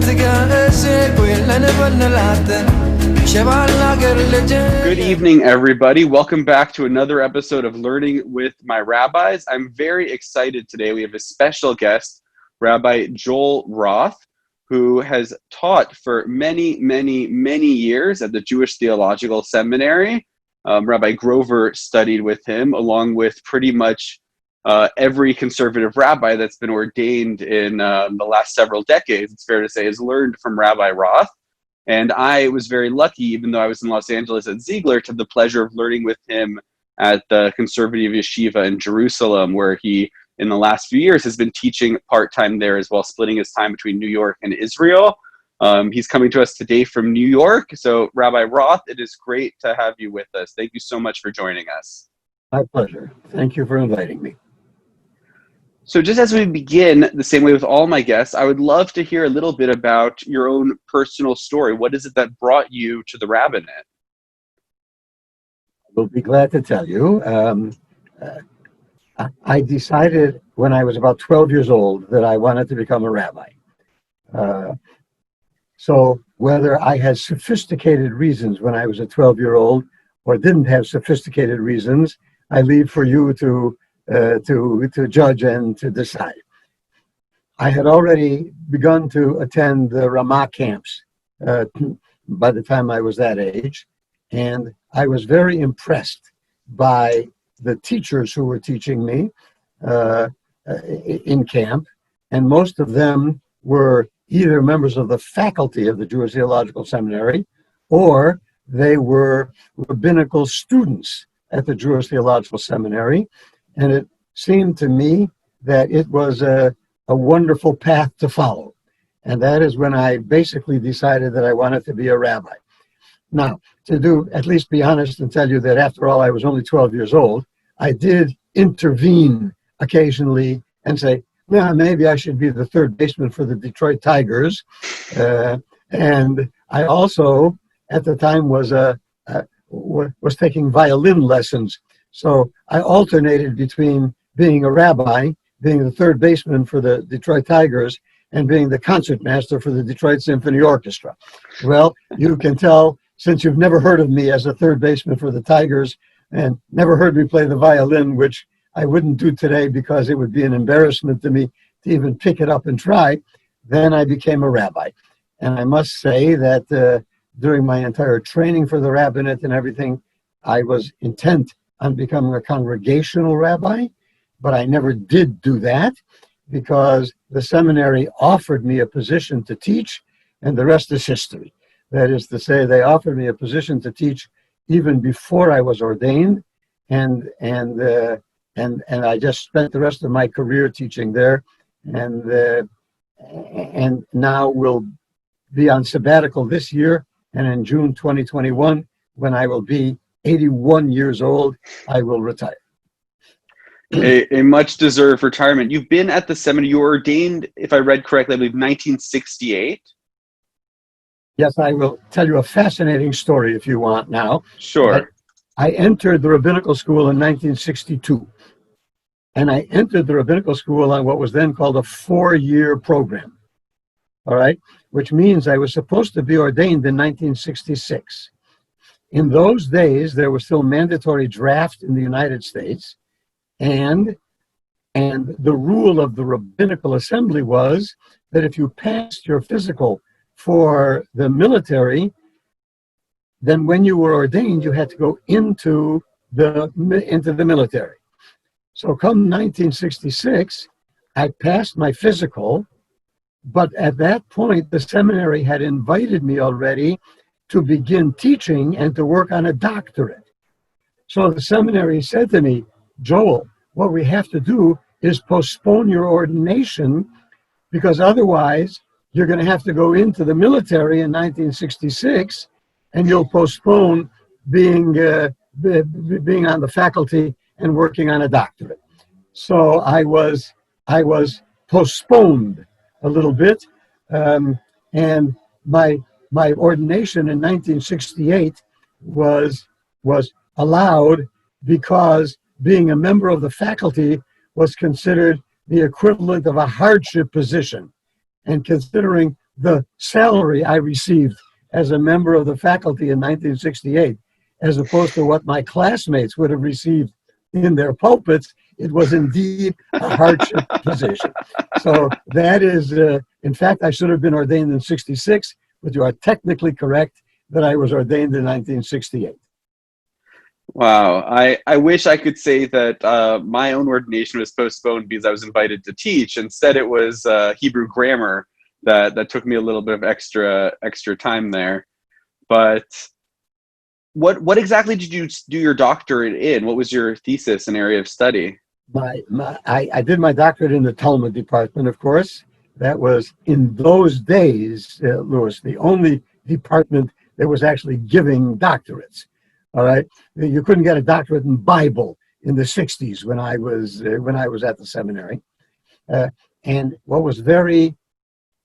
Good evening, everybody. Welcome back to another episode of Learning with My Rabbis. I'm very excited today. We have a special guest, Rabbi Joel Roth, who has taught for many, many, many years at the Jewish Theological Seminary. Rabbi Grover studied with him, along with pretty much every conservative rabbi that's been ordained in the last several decades, it's fair to say, has learned from Rabbi Roth. And I was very lucky, even though I was in Los Angeles at Ziegler, to have the pleasure of learning with him at the Conservative Yeshiva in Jerusalem, where he, in the last few years, has been teaching part-time there as well, splitting his time between New York and Israel. He's coming to us today from New York. So, Rabbi Roth, it is great to have you with us. Thank you so much for joining us. My pleasure. Thank you for inviting me. So just as we begin, the same way with all my guests, I would love to hear a little bit about your own personal story. What is it that brought you to the rabbinate? We'll be glad to tell you. I decided when I was about 12 years old that I wanted to become a rabbi. So whether I had sophisticated reasons when I was a 12-year-old or didn't have sophisticated reasons, I leave for you to judge and to decide. I had already begun to attend the Ramah camps by the time I was that age, and I was very impressed by the teachers who were teaching me in camp, and most of them were either members of the faculty of the Jewish Theological Seminary, or they were rabbinical students at the Jewish Theological Seminary. And it seemed to me that it was a wonderful path to follow. And that is when I basically decided that I wanted to be a rabbi. Now, at least be honest and tell you that after all, I was only 12 years old. I did intervene occasionally and say, yeah, maybe I should be the third baseman for the Detroit Tigers. And I also, at the time, was taking violin lessons. So I alternated between being a rabbi, being the third baseman for the Detroit Tigers, and being the concertmaster for the Detroit Symphony Orchestra. Well, you can tell, since you've never heard of me as a third baseman for the Tigers and never heard me play the violin, which I wouldn't do today because it would be an embarrassment to me to even pick it up and try, then I became a rabbi. And I must say that during my entire training for the rabbinate and everything, I was intent on becoming a congregational rabbi, but I never did do that because the seminary offered me a position to teach, and the rest is history. That is to say, they offered me a position to teach even before I was ordained, and I just spent the rest of my career teaching there, and now will be on sabbatical this year, and in June 2021, when I will be 81 years old, I will retire. A much-deserved retirement. You've been at the seminary. You were ordained, if I read correctly, I believe 1968. Yes, I will tell you a fascinating story if you want now. Sure. I entered the rabbinical school in 1962. And I entered the rabbinical school on what was then called a 4-year program. All right? Which means I was supposed to be ordained in 1966. In those days, there was still mandatory draft in the United States, and the rule of the Rabbinical Assembly was that if you passed your physical for the military, then when you were ordained, you had to go into the military. So come 1966, I passed my physical, but at that point, the seminary had invited me already to begin teaching and to work on a doctorate. So the seminary said to me, Joel, what we have to do is postpone your ordination because otherwise you're going to have to go into the military in 1966 and you'll postpone being on the faculty and working on a doctorate. So I was postponed a little bit, and my ordination in 1968 was allowed because being a member of the faculty was considered the equivalent of a hardship position. And considering the salary I received as a member of the faculty in 1968, as opposed to what my classmates would have received in their pulpits, it was indeed a hardship position. So that is, in fact, I should have been ordained in 66, but you are technically correct that I was ordained in 1968. Wow. I wish I could say that my own ordination was postponed because I was invited to teach. Instead, it was Hebrew grammar that took me a little bit of extra time there. But what exactly did you do your doctorate in? What was your thesis and area of study? I did my doctorate in the Talmud department, of course. That was, in those days, Louis, the only department that was actually giving doctorates. All right, you couldn't get a doctorate in Bible in the 60s when I was at the seminary. And what was very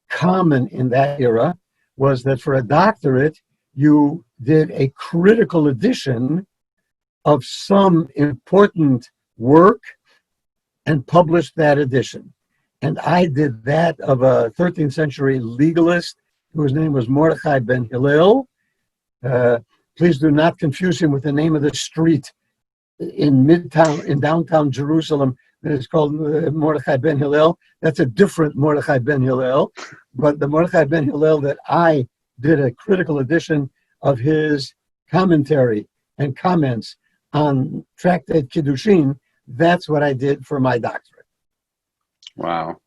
common in that era was that for a doctorate, you did a critical edition of some important work and published that edition. And I did that of a 13th century legalist whose name was Mordechai ben Hillel. Please do not confuse him with the name of the street in downtown Jerusalem that is called Mordechai ben Hillel. That's a different Mordechai ben Hillel. But the Mordechai ben Hillel that I did a critical edition of his commentary and comments on Tractate Kiddushin, that's what I did for my doctorate. Wow.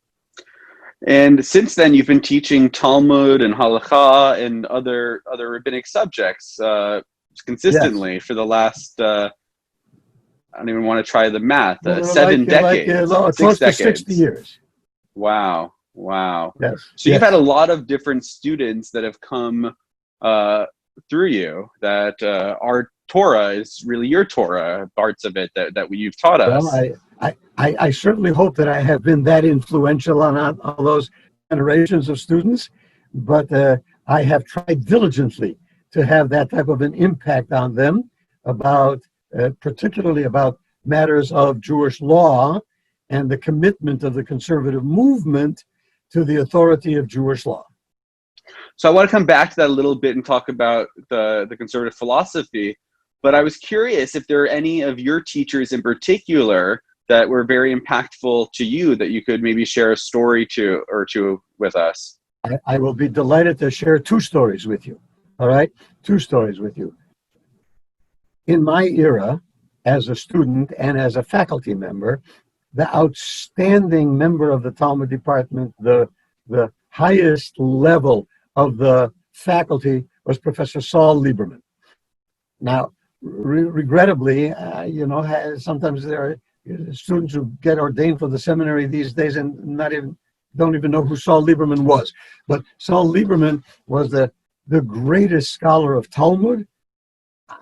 And since then, you've been teaching Talmud and Halakhah and other rabbinic subjects consistently for the last, I don't even want to try the math, 7 decades. Close to 60 years. Wow. Yes. So you've had a lot of different students that have come through you that our Torah is really your Torah, parts of it that you've taught us. Well, I certainly hope that I have been that influential on all those generations of students, but I have tried diligently to have that type of an impact on them about, particularly about matters of Jewish law and the commitment of the conservative movement to the authority of Jewish law. So I want to come back to that a little bit and talk about the conservative philosophy, but I was curious if there are any of your teachers in particular that were very impactful to you that you could maybe share a story to with us. I will be delighted to share 2 stories with you. All right? 2 stories with you. In my era, as a student and as a faculty member, the outstanding member of the Talmud department, the highest level of the faculty was Professor Saul Lieberman. Now, regrettably, sometimes there are students who get ordained for the seminary these days and don't even know who Saul Lieberman was. But Saul Lieberman was the greatest scholar of Talmud,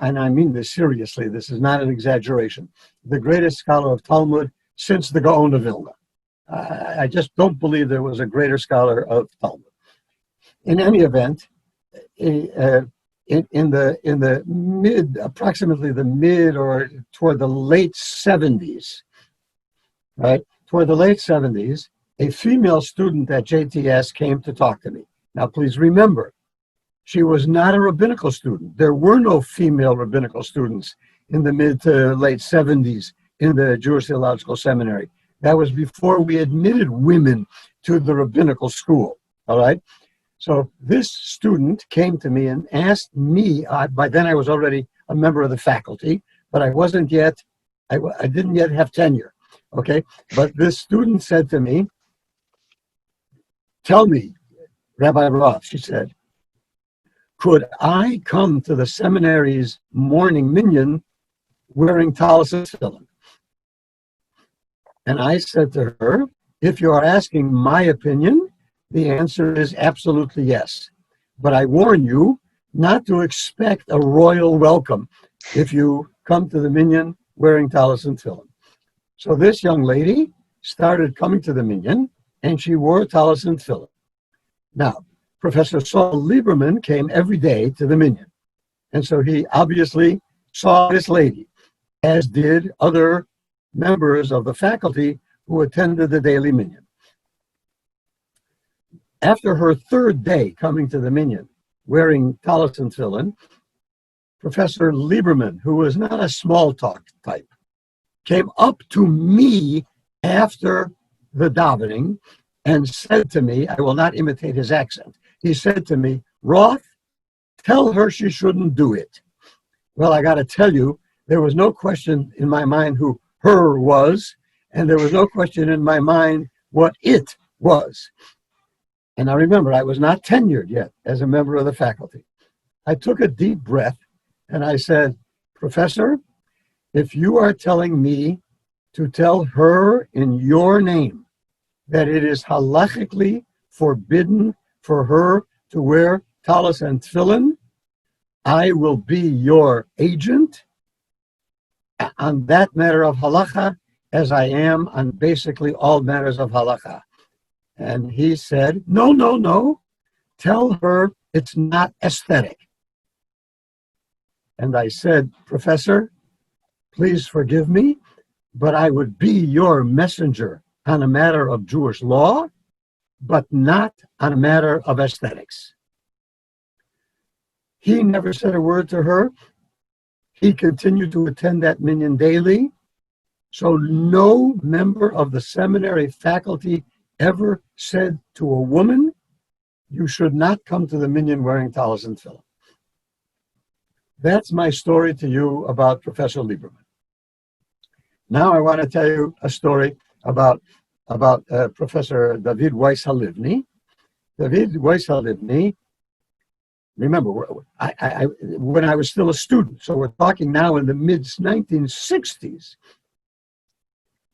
and I mean this seriously, this is not an exaggeration, the greatest scholar of Talmud since the Gaon of Vilna. I just don't believe there was a greater scholar of Talmud. In any event, approximately the mid or toward the late 70s, right? Toward the late 70s, a female student at JTS came to talk to me. Now, please remember, she was not a rabbinical student. There were no female rabbinical students in the mid to late 70s in the Jewish Theological Seminary. That was before we admitted women to the rabbinical school, all right? So this student came to me and asked me, by then I was already a member of the faculty, but I wasn't yet, I didn't yet have tenure, okay? But this student said to me, "Tell me, Rabbi Roth," she said, "could I come to the seminary's morning minyan wearing talis and tefillin?" And I said to her, "If you are asking my opinion, the answer is absolutely yes. But I warn you not to expect a royal welcome if you come to the minyan wearing talis and tefillin." So this young lady started coming to the minyan, and she wore talis and tefillin. Now, Professor Saul Lieberman came every day to the minyan. And so he obviously saw this lady, as did other members of the faculty who attended the daily minyan. After her third day coming to the minyan, wearing tallis and tefillin, Professor Lieberman, who was not a small talk type, came up to me after the davening and said to me, I will not imitate his accent, he said to me, Roth, tell her she shouldn't do it. Well, I got to tell you, there was no question in my mind who her was, and there was no question in my mind what it was. And I remember I was not tenured yet as a member of the faculty. I took a deep breath and I said, Professor, if you are telling me to tell her in your name that it is halachically forbidden for her to wear tallis and tefillin, I will be your agent on that matter of halakhah as I am on basically all matters of halakhah. And he said, no, tell her it's not aesthetic. And I said, Professor, please forgive me, but I would be your messenger on a matter of Jewish law, but not on a matter of aesthetics. He never said a word to her. He continued to attend that minyan daily. So no member of the seminary faculty ever said to a woman, you should not come to the minyan wearing tallis and tefillin. That's my story to you about Professor Lieberman. Now I want to tell you a story about Professor David Weiss Halivni. David Weiss Halivni, remember, when I was still a student, so we're talking now in the mid-1960s,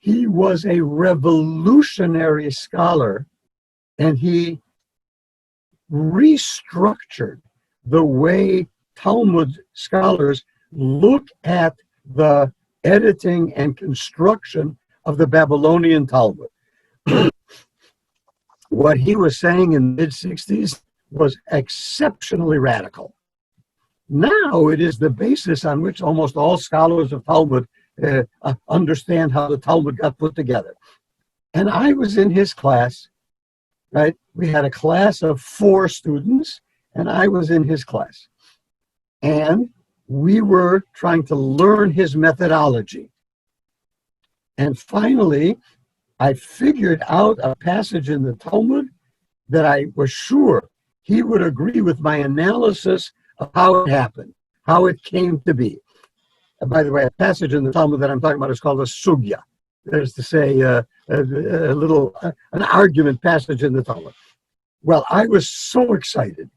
he was a revolutionary scholar, and he restructured the way Talmud scholars look at the editing and construction of the Babylonian Talmud. What he was saying in the mid-60s was exceptionally radical. Now it is the basis on which almost all scholars of Talmud understand how the Talmud got put together. And I was in his class, right? We had a class of 4 students, and I was in his class. And we were trying to learn his methodology. And finally, I figured out a passage in the Talmud that I was sure he would agree with my analysis of how it happened, how it came to be. And by the way, a passage in the Talmud that I'm talking about is called a sugya. That is to say, an argument passage in the Talmud. Well, I was so excited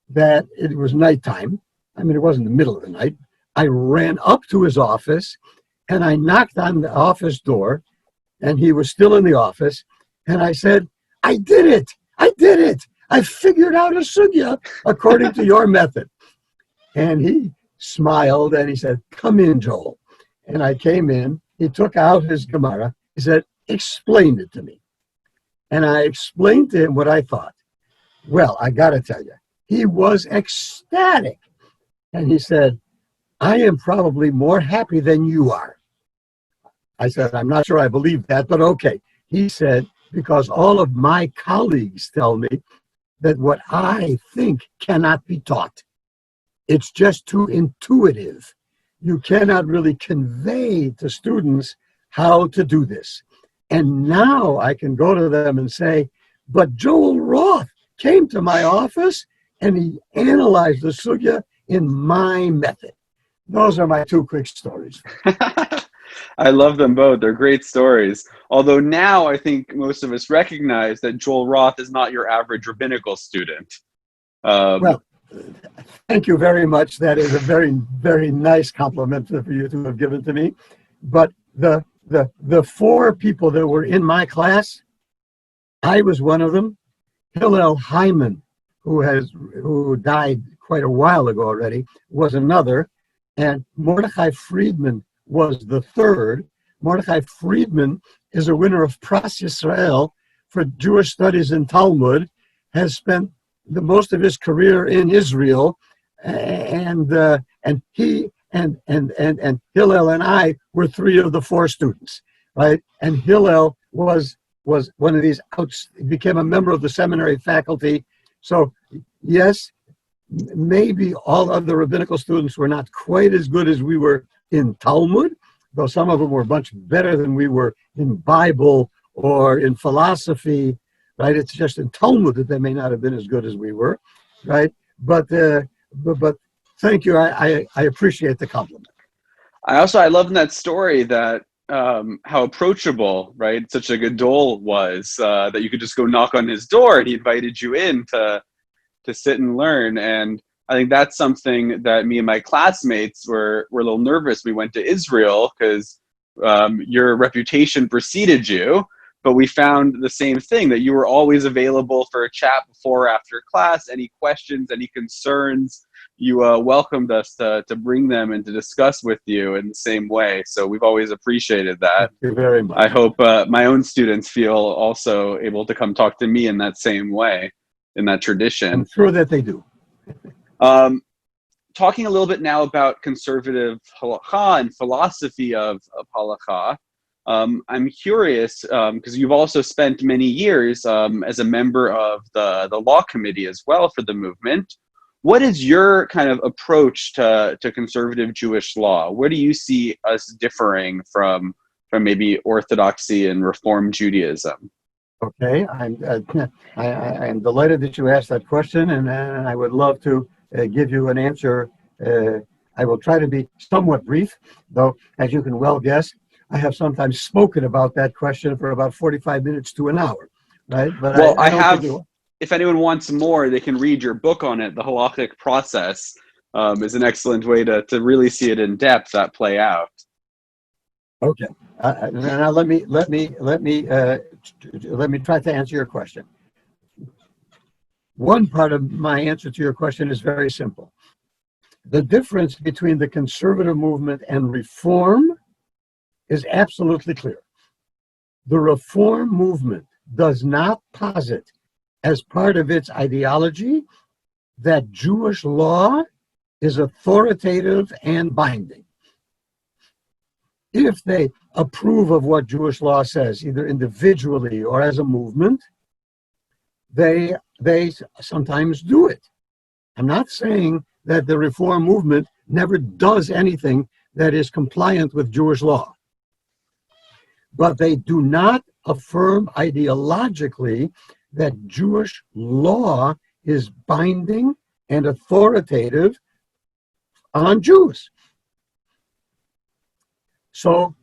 that it was nighttime. I mean, it wasn't the middle of the night. I ran up to his office and I knocked on the office door, and he was still in the office. And I said, I did it. I figured out a sugya according to your method. And he smiled and he said, come in, Joel. And I came in. He took out his Gemara. He said, explain it to me. And I explained to him what I thought. Well, I got to tell you, he was ecstatic. And he said, I am probably more happy than you are. I said, I'm not sure I believe that, but okay. He said, because all of my colleagues tell me that what I think cannot be taught. It's just too intuitive. You cannot really convey to students how to do this. And now I can go to them and say, but Joel Roth came to my office and he analyzed the sugya in my method. Those are my 2 quick stories. I love them both. They're great stories. Although now I think most of us recognize that Joel Roth is not your average rabbinical student. Well, thank you very much. That is a very, very nice compliment for you to have given to me. But the 4 people that were in my class, I was one of them. Hillel Hyman, who died quite a while ago already, was another. And Mordechai Friedman was the 3rd. Mordechai Friedman is a winner of Pras Yisrael for Jewish Studies in Talmud, has spent the most of his career in Israel, and he and Hillel and I were 3 of the 4 students, right? And Hillel was was one of these became a member of the seminary faculty. So yes, maybe all other rabbinical students were not quite as good as we were in Talmud, though some of them were much better than we were in Bible or in philosophy, right? It's just in Talmud that they may not have been as good as we were, right? But thank you. I appreciate the compliment. I love in that story that how approachable, right, such a gadol was, that you could just go knock on his door and he invited you in to sit and learn. And I think that's something that me and my classmates were a little nervous. We went to Israel because your reputation preceded you, but we found the same thing, that you were always available for a chat before or after class. Any questions, any concerns, you welcomed us to bring them and to discuss with you in the same way. So we've always appreciated that. Thank you very much. I hope my own students feel also able to come talk to me in that same way, in that tradition. I'm sure that they do. Talking a little bit now about conservative Halakhah and philosophy of Halakhah, I'm curious, because you've also spent many years as a member of the law committee as well for the movement. What is your kind of approach to conservative Jewish law? Where do you see us differing from maybe Orthodoxy and Reform Judaism? Okay, I'm delighted that you asked that question, and I would love to give you an answer. I will try to be somewhat brief, though, as you can well guess, I have sometimes spoken about that question for about 45 minutes to an hour, right? But well, I have, if anyone wants more, they can read your book on it. The Halakhic process is an excellent way to really see it in depth, that play out. Okay. Now let me try to answer your question. One part of my answer to your question is very simple. The difference between the conservative movement and reform is absolutely clear. The reform movement does not posit as part of its ideology that Jewish law is authoritative and binding. If they approve of what Jewish law says, either individually or as a movement, they sometimes do it. I'm not saying that the reform movement never does anything that is compliant with Jewish law, but they do not affirm ideologically that Jewish law is binding and authoritative on Jews. So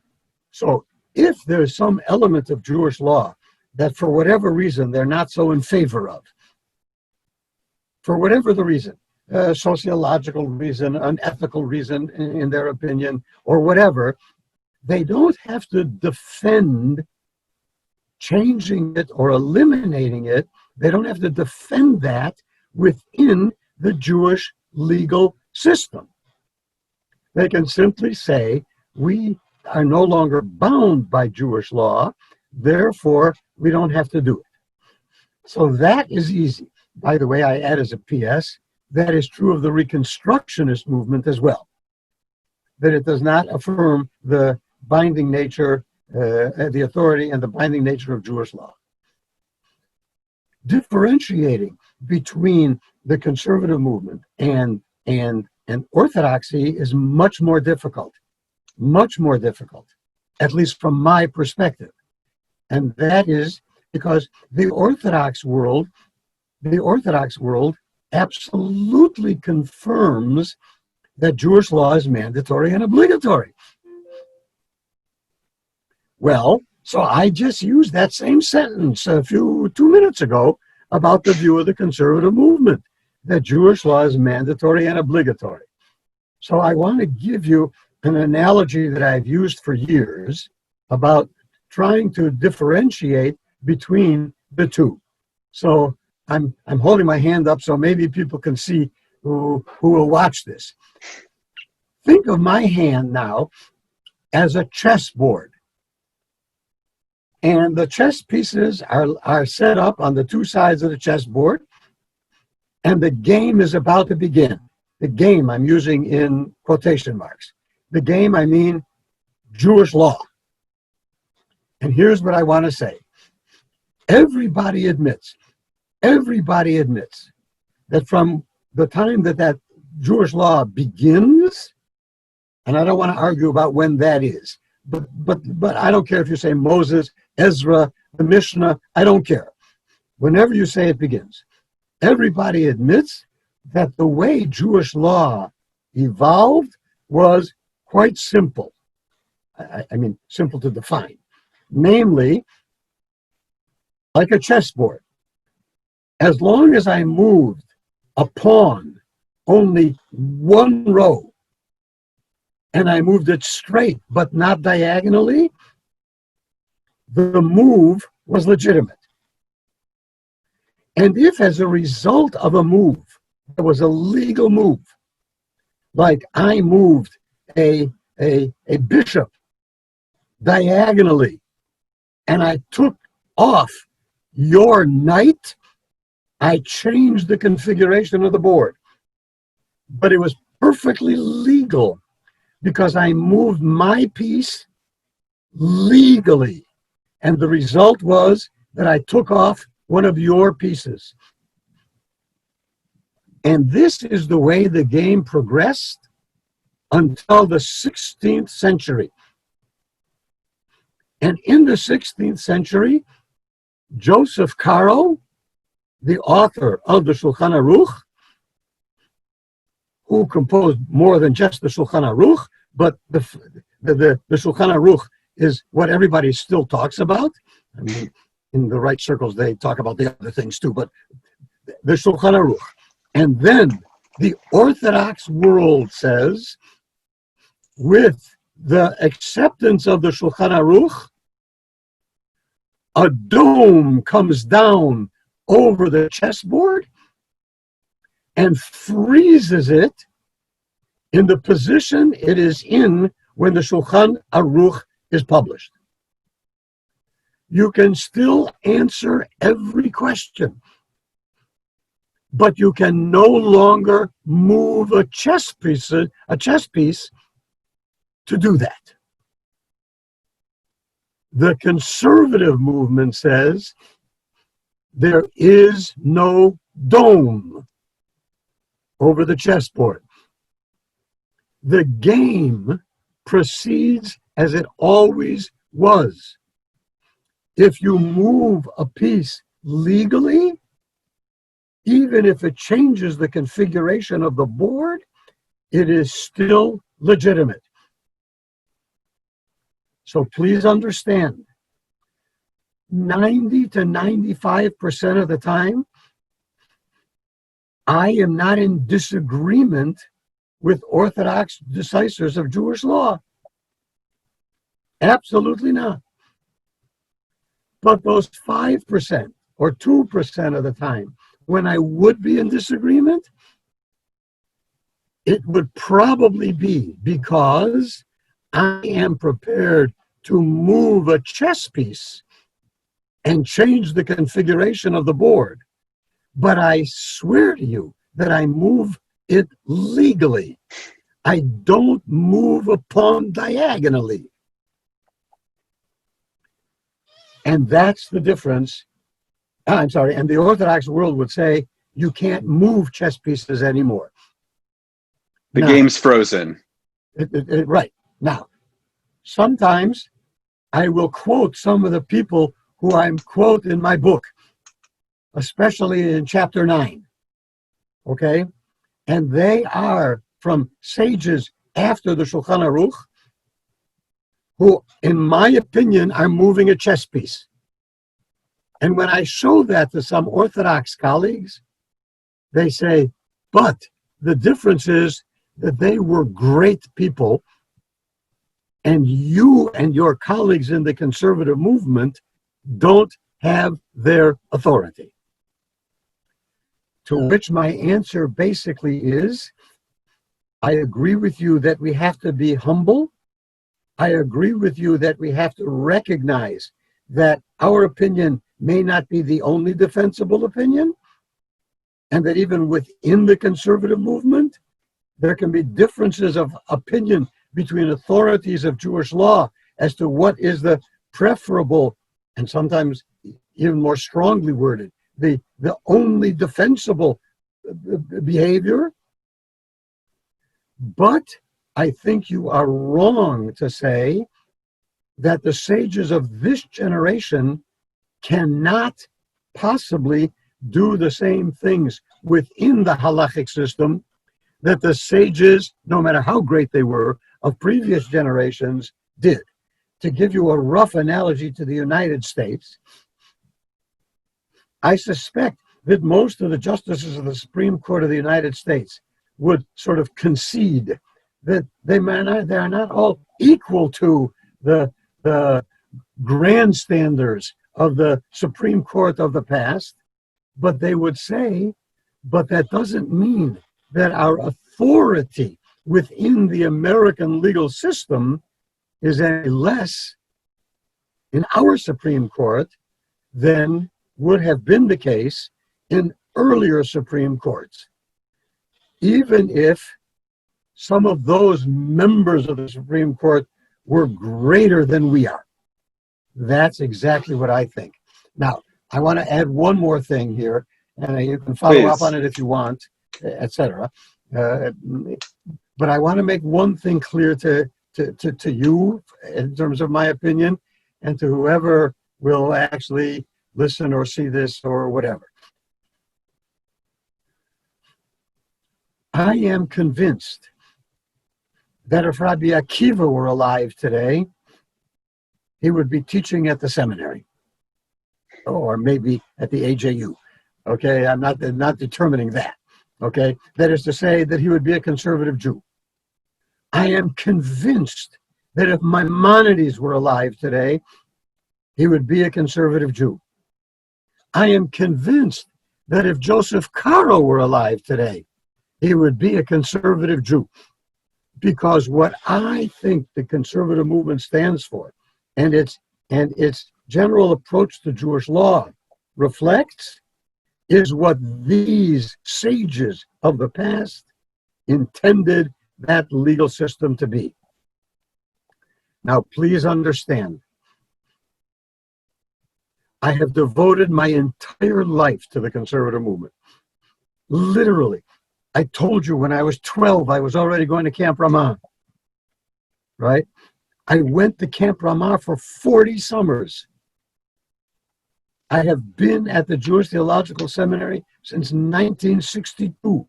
if there's some element of Jewish law that for whatever reason they're not so in favor of, for whatever the reason, sociological reason, an ethical reason in their opinion, or whatever, they don't have to defend changing it or eliminating it. They don't have to defend that within the Jewish legal system. They can simply say, we are no longer bound by Jewish law, therefore we don't have to do it. So that is easy. By the way, I add as a PS, that is true of the Reconstructionist movement as well, that it does not affirm the binding nature, the authority and the binding nature of Jewish law. Differentiating between the conservative movement and orthodoxy is much more difficult, at least from my perspective. And that is because the Orthodox world absolutely confirms that Jewish law is mandatory and obligatory. Well, so I just used that same sentence 2 minutes ago about the view of the conservative movement, that Jewish law is mandatory and obligatory. So I want to give you an analogy that I've used for years about trying to differentiate between the two. So I'm holding my hand up so maybe people can see who will watch this. Think of my hand now as a chessboard. And the chess pieces are set up on the two sides of the chessboard, and the game is about to begin. The game I'm using in quotation marks. The game, I mean Jewish law. And here's what I want to say. everybody admits that from the time that Jewish law begins, and I don't want to argue about when that is, but I don't care if you say Moses, Ezra, the Mishnah, I don't care. Whenever you say it begins, everybody admits that the way Jewish law evolved was quite simple. I mean, simple to define. Namely, like a chessboard. As long as I moved a pawn only one row, and I moved it straight but not diagonally, the move was legitimate. And if as a result of a move, it was a legal move, like I moved a bishop diagonally and I took off your knight, I changed the configuration of the board. But it was perfectly legal because I moved my piece legally. And the result was that I took off one of your pieces. And this is the way the game progressed until the 16th century. And in the 16th century, Joseph Caro, the author of the Shulchan Aruch, who composed more than just the Shulchan Aruch, but the Shulchan Aruch is what everybody still talks about. I mean, in the right circles, they talk about the other things too, but the Shulchan Aruch. And then the Orthodox world says, with the acceptance of the Shulchan Aruch, a dome comes down over the chessboard and freezes it in the position it is in when the Shulchan Aruch is published. You can still answer every question, but you can no longer move a chess piece to do that. The conservative movement says there is no dome over the chessboard. The game proceeds as it always was. If you move a piece legally, even if it changes the configuration of the board, it is still legitimate. So please understand, 90 to 95% of the time, I am not in disagreement with Orthodox decisors of Jewish law. Absolutely not. But those 5% or 2% of the time, when I would be in disagreement, it would probably be because I am prepared to move a chess piece and change the configuration of the board. But I swear to you that I move it legally. I don't move a pawn diagonally. And that's the difference. And the Orthodox world would say you can't move chess pieces anymore. The game's frozen. Right. Now, sometimes I will quote some of the people who I quote in my book, especially in chapter 9. Okay? And they are from sages after the Shulchan Aruch, who, in my opinion, are moving a chess piece. And when I show that to some Orthodox colleagues, they say, but the difference is that they were great people, and you and your colleagues in the conservative movement don't have their authority. To which my answer basically is, I agree with you that we have to be humble. I agree with you that we have to recognize that our opinion may not be the only defensible opinion, and that even within the conservative movement, there can be differences of opinion between authorities of Jewish law as to what is the preferable and sometimes even more strongly worded, the only defensible behavior. But I think you are wrong to say that the sages of this generation cannot possibly do the same things within the halachic system that the sages, no matter how great they were, of previous generations did. To give you a rough analogy to the United States, I suspect that most of the justices of the Supreme Court of the United States would sort of concede that they are not all equal to the grandstanders of the Supreme Court of the past, but they would say, but that doesn't mean that our authority within the American legal system is any less in our Supreme Court than would have been the case in earlier Supreme Courts. Even if some of those members of the Supreme Court were greater than we are. That's exactly what I think. Now, I want to add one more thing here, and you can follow up on it if you want, etc. But I want to make one thing clear to you in terms of my opinion, and to whoever will actually listen or see this or whatever. I am convinced that if Rabbi Akiva were alive today, he would be teaching at the seminary, or maybe at the AJU. Okay, I'm not determining that. Okay, that is to say that he would be a conservative Jew. I am convinced that if Maimonides were alive today, he would be a conservative Jew. I am convinced that if Joseph Caro were alive today, he would be a conservative Jew. Because what I think the conservative movement stands for, and its general approach to Jewish law reflects, is what these sages of the past intended that legal system to be. Now, please understand, I have devoted my entire life to the conservative movement. Literally. I told you when I was 12, I was already going to Camp Ramah, right? I went to Camp Ramah for 40 summers. I have been at the Jewish Theological Seminary since 1962.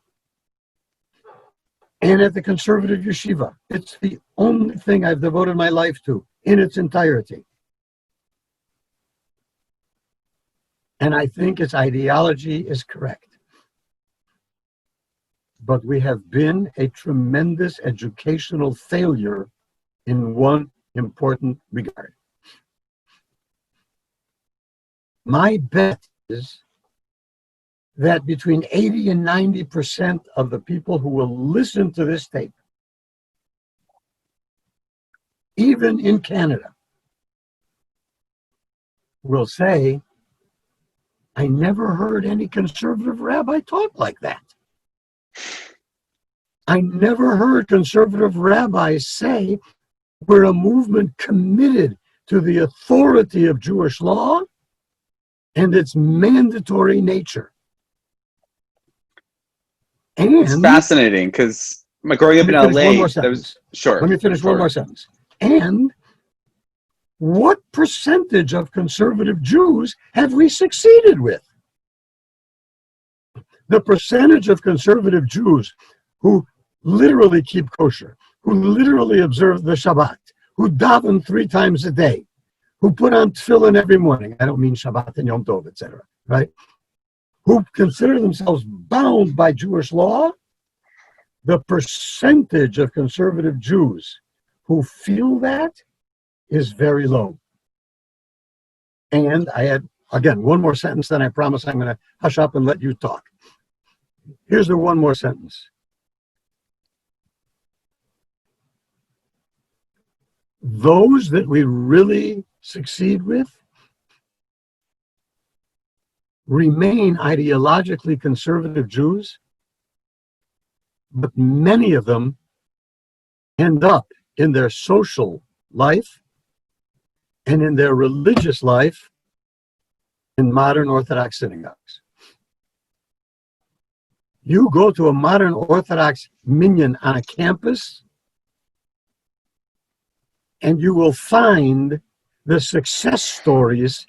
And at the Conservative Yeshiva. It's the only thing I've devoted my life to in its entirety. And I think its ideology is correct. But we have been a tremendous educational failure in one important regard. My bet is that between 80 and 90% of the people who will listen to this tape, even in Canada, will say, I never heard any conservative rabbi talk like that. I never heard conservative rabbis say we're a movement committed to the authority of Jewish law and its mandatory nature. And it's fascinating because growing up in LA, there was sure. Let me finish one more sentence. And what percentage of conservative Jews have we succeeded with? The percentage of conservative Jews who literally keep kosher, who literally observe the Shabbat, who daven 3 times a day, who put on tefillin every morning. I don't mean Shabbat and Yom Tov, etc., right? Who consider themselves bound by Jewish law. The percentage of conservative Jews who feel that is very low. And I had, again, one more sentence, then I promise I'm going to hush up and let you talk. Here's the one more sentence. Those that we really succeed with remain ideologically conservative Jews, but many of them end up in their social life and in their religious life in modern Orthodox synagogues. You go to a modern Orthodox minyan on a campus, and you will find the success stories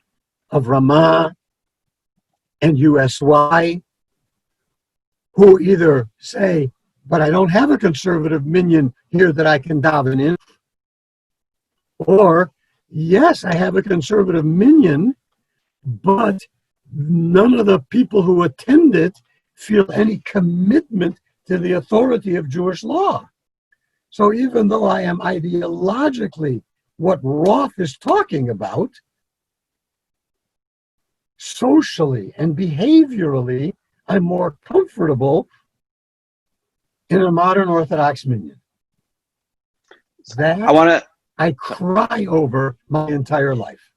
of Ramah and USY, who either say, but I don't have a conservative minyan here that I can daven in, or, yes, I have a conservative minyan, but none of the people who attend it feel any commitment to the authority of Jewish law. So even though I am ideologically what Roth is talking about, socially and behaviorally, I'm more comfortable in a modern Orthodox minyan. That I cry over my entire life.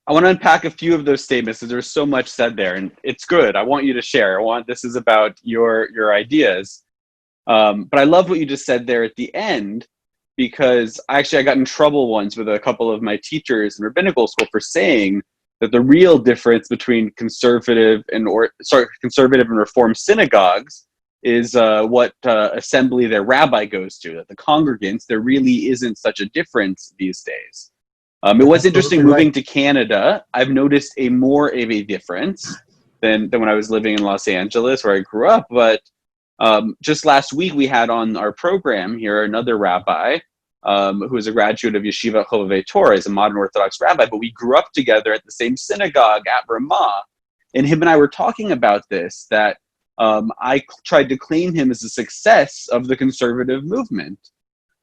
I want to unpack a few of those statements because there's so much said there, and it's good. I want you to share. This is about your ideas. But I love what you just said there at the end, because I got in trouble once with a couple of my teachers in rabbinical school for saying that the real difference between conservative and reform synagogues is what assembly their rabbi goes to. That the congregants, there really isn't such a difference these days. It was interesting moving to Canada. I've noticed more of a difference than when I was living in Los Angeles, where I grew up. But just last week, we had on our program here another rabbi who is a graduate of Yeshiva Chovevei Torah, is a modern Orthodox rabbi, but we grew up together at the same synagogue at Ramah. And him and I were talking about this, that I tried to claim him as a success of the conservative movement.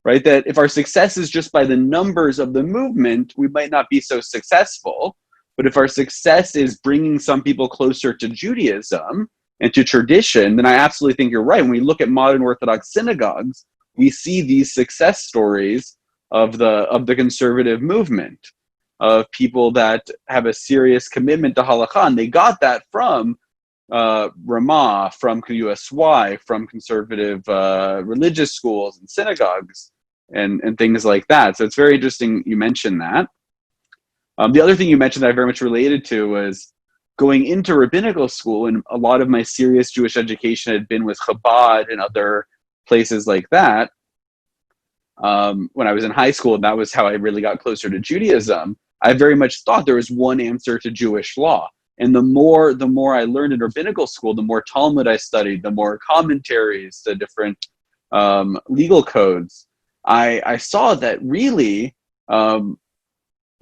Right, that if our success is just by the numbers of the movement, we might not be so successful. But if our success is bringing some people closer to Judaism and to tradition, then I absolutely think you're right. When we look at modern Orthodox synagogues, we see these success stories of the conservative movement, of people that have a serious commitment to Halakhah, and they got that from Ramah, from USY, from conservative religious schools and synagogues and things like that. So it's very interesting you mentioned that. The other thing you mentioned that I very much related to was going into rabbinical school, and a lot of my serious Jewish education had been with Chabad and other places like that. When I was in high school, and that was how I really got closer to Judaism, I very much thought there was one answer to Jewish law. And the more I learned in rabbinical school, the more Talmud I studied, the more commentaries, the different legal codes, I saw that really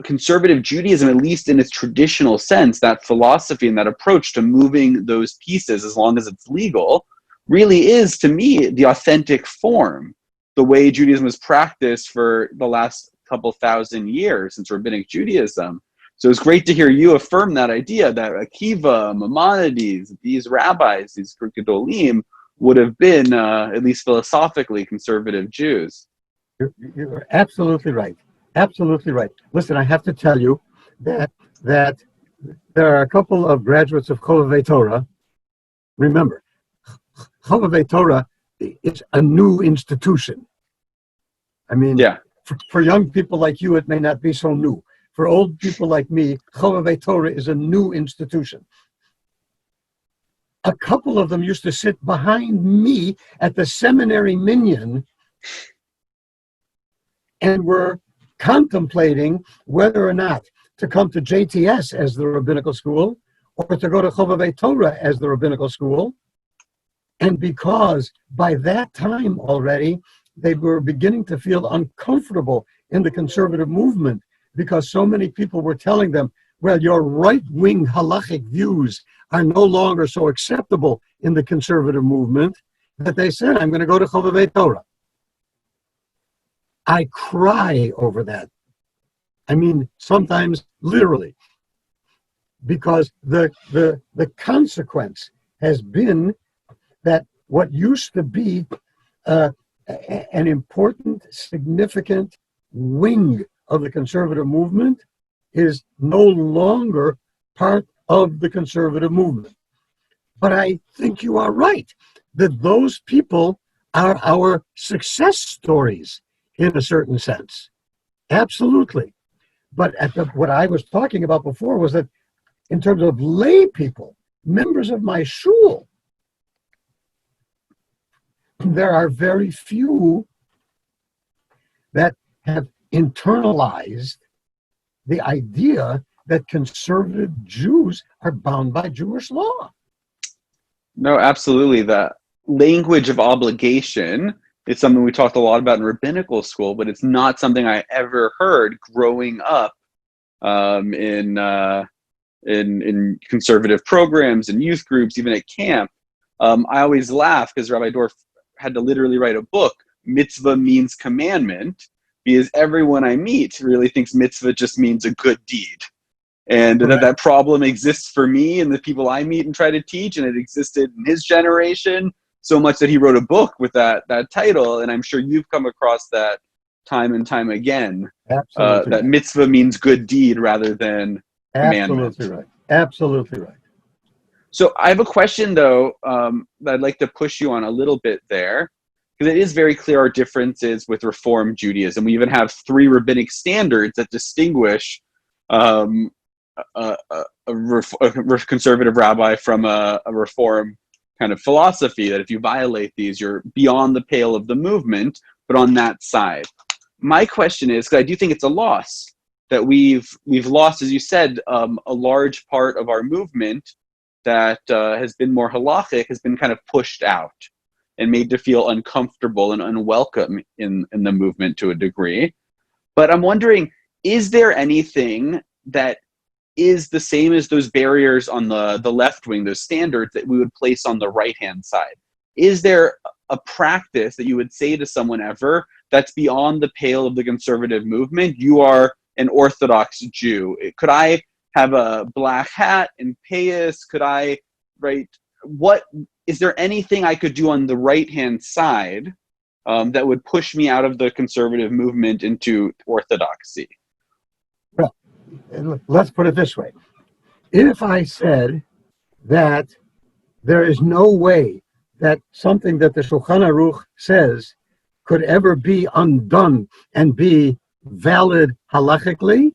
conservative Judaism, at least in its traditional sense, that philosophy and that approach to moving those pieces as long as it's legal, really is, to me, the authentic form, the way Judaism was practiced for the last couple thousand years since rabbinic Judaism. So it's great to hear you affirm that idea that Akiva, Maimonides, these rabbis, these Gedolim, would have been, at least philosophically, conservative Jews. You're absolutely right. Absolutely right. Listen, I have to tell you that there are a couple of graduates of Chovevei Torah. Remember, Chovevei Torah is a new institution. I mean, for young people like you, it may not be so new. For old people like me, Chovevei Torah is a new institution. A couple of them used to sit behind me at the seminary minyan and were contemplating whether or not to come to JTS as the rabbinical school or to go to Chovevei Torah as the rabbinical school. And because by that time already, they were beginning to feel uncomfortable in the conservative movement, because so many people were telling them, well, your right-wing halachic views are no longer so acceptable in the conservative movement, that they said, I'm going to go to Chovevei Torah. I cry over that. I mean, sometimes literally, because the consequence has been that what used to be an important, significant wing of the conservative movement is no longer part of the conservative movement. But I think you are right that those people are our success stories in a certain sense. Absolutely. But what I was talking about before was that in terms of lay people, members of my shul, there are very few that have internalized the idea that conservative Jews are bound by Jewish law. No, absolutely. The language of obligation is something we talked a lot about in rabbinical school, but it's not something I ever heard growing up in conservative programs and youth groups, even at camp. I always laugh because Rabbi Dorf had to literally write a book. Mitzvah means commandment, because everyone I meet really thinks mitzvah just means a good deed. And that problem exists for me and the people I meet and try to teach, and it existed in his generation so much that he wrote a book with that title. And I'm sure you've come across that time and time again. Absolutely. That mitzvah means good deed rather than commandment. Absolutely right. Absolutely right. So I have a question, though, that I'd like to push you on a little bit there, because it is very clear our differences with Reform Judaism. We even have 3 rabbinic standards that distinguish a conservative rabbi from a Reform kind of philosophy, that if you violate these, you're beyond the pale of the movement, but on that side. My question is, because I do think it's a loss, that we've lost, as you said, a large part of our movement that has been more halakhic, has been kind of pushed out and made to feel uncomfortable and unwelcome in the movement to a degree. But I'm wondering, is there anything that is the same as those barriers on the left wing, those standards that we would place on the right-hand side? Is there a practice that you would say to someone ever that's beyond the pale of the conservative movement? You are an Orthodox Jew. Could I have a black hat and payas? Could I, what, is there anything I could do on the right-hand side that would push me out of the conservative movement into orthodoxy? Well, let's put it this way. If I said that there is no way that something that the Shulchan Aruch says could ever be undone and be valid halachically,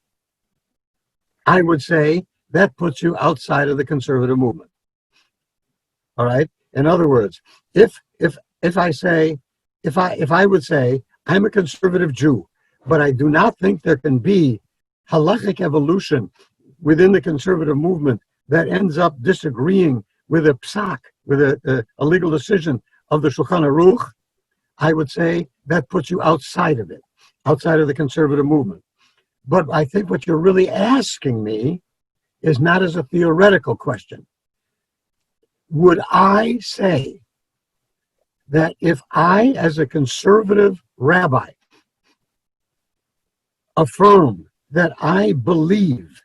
I would say that puts you outside of the conservative movement. All right. In other words, if I would say I'm a conservative Jew, but I do not think there can be halachic evolution within the conservative movement that ends up disagreeing with a psak, with a legal decision of the Shulchan Aruch, I would say that puts you outside of it, outside of the conservative movement. But I think what you're really asking me is not as a theoretical question. Would I say that if I, as a conservative rabbi, affirm that I believe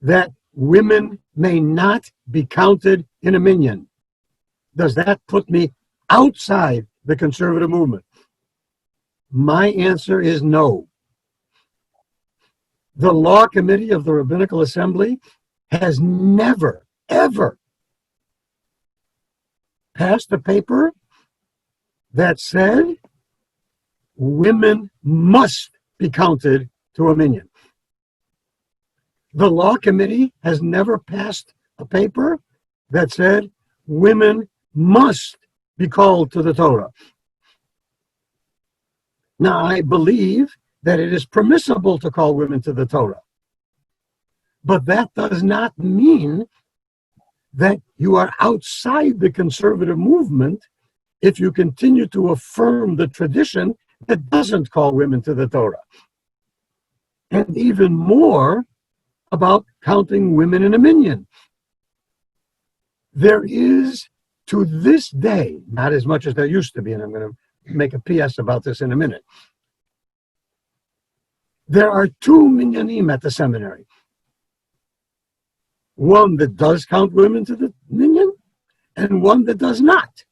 that women may not be counted in a minyan, does that put me outside the conservative movement? My answer is no. The Law Committee of the Rabbinical Assembly has never, ever passed a paper that said women must be counted to a minyan. The Law Committee has never passed a paper that said women must be called to the Torah. Now, I believe that it is permissible to call women to the Torah. But that does not mean that you are outside the conservative movement if you continue to affirm the tradition that doesn't call women to the Torah. And even more about counting women in a minyan. There is, to this day, not as much as there used to be, and I'm going to make a PS about this in a minute, there are 2 minyanim at the seminary. One that does count women to the minyan, and one that does not.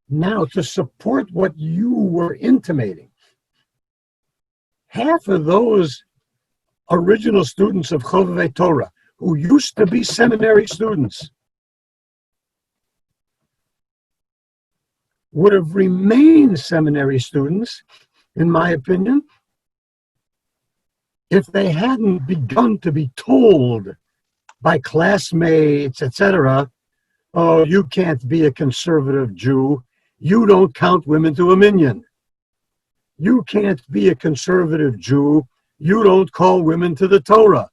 Now, to support what you were intimating, half of those original students of Chovevei Torah, who used to be seminary students, would have remained seminary students, in my opinion, if they hadn't begun to be told by classmates, etc., oh, you can't be a conservative Jew. You don't count women to a minyan. You can't be a conservative Jew. You don't call women to the Torah.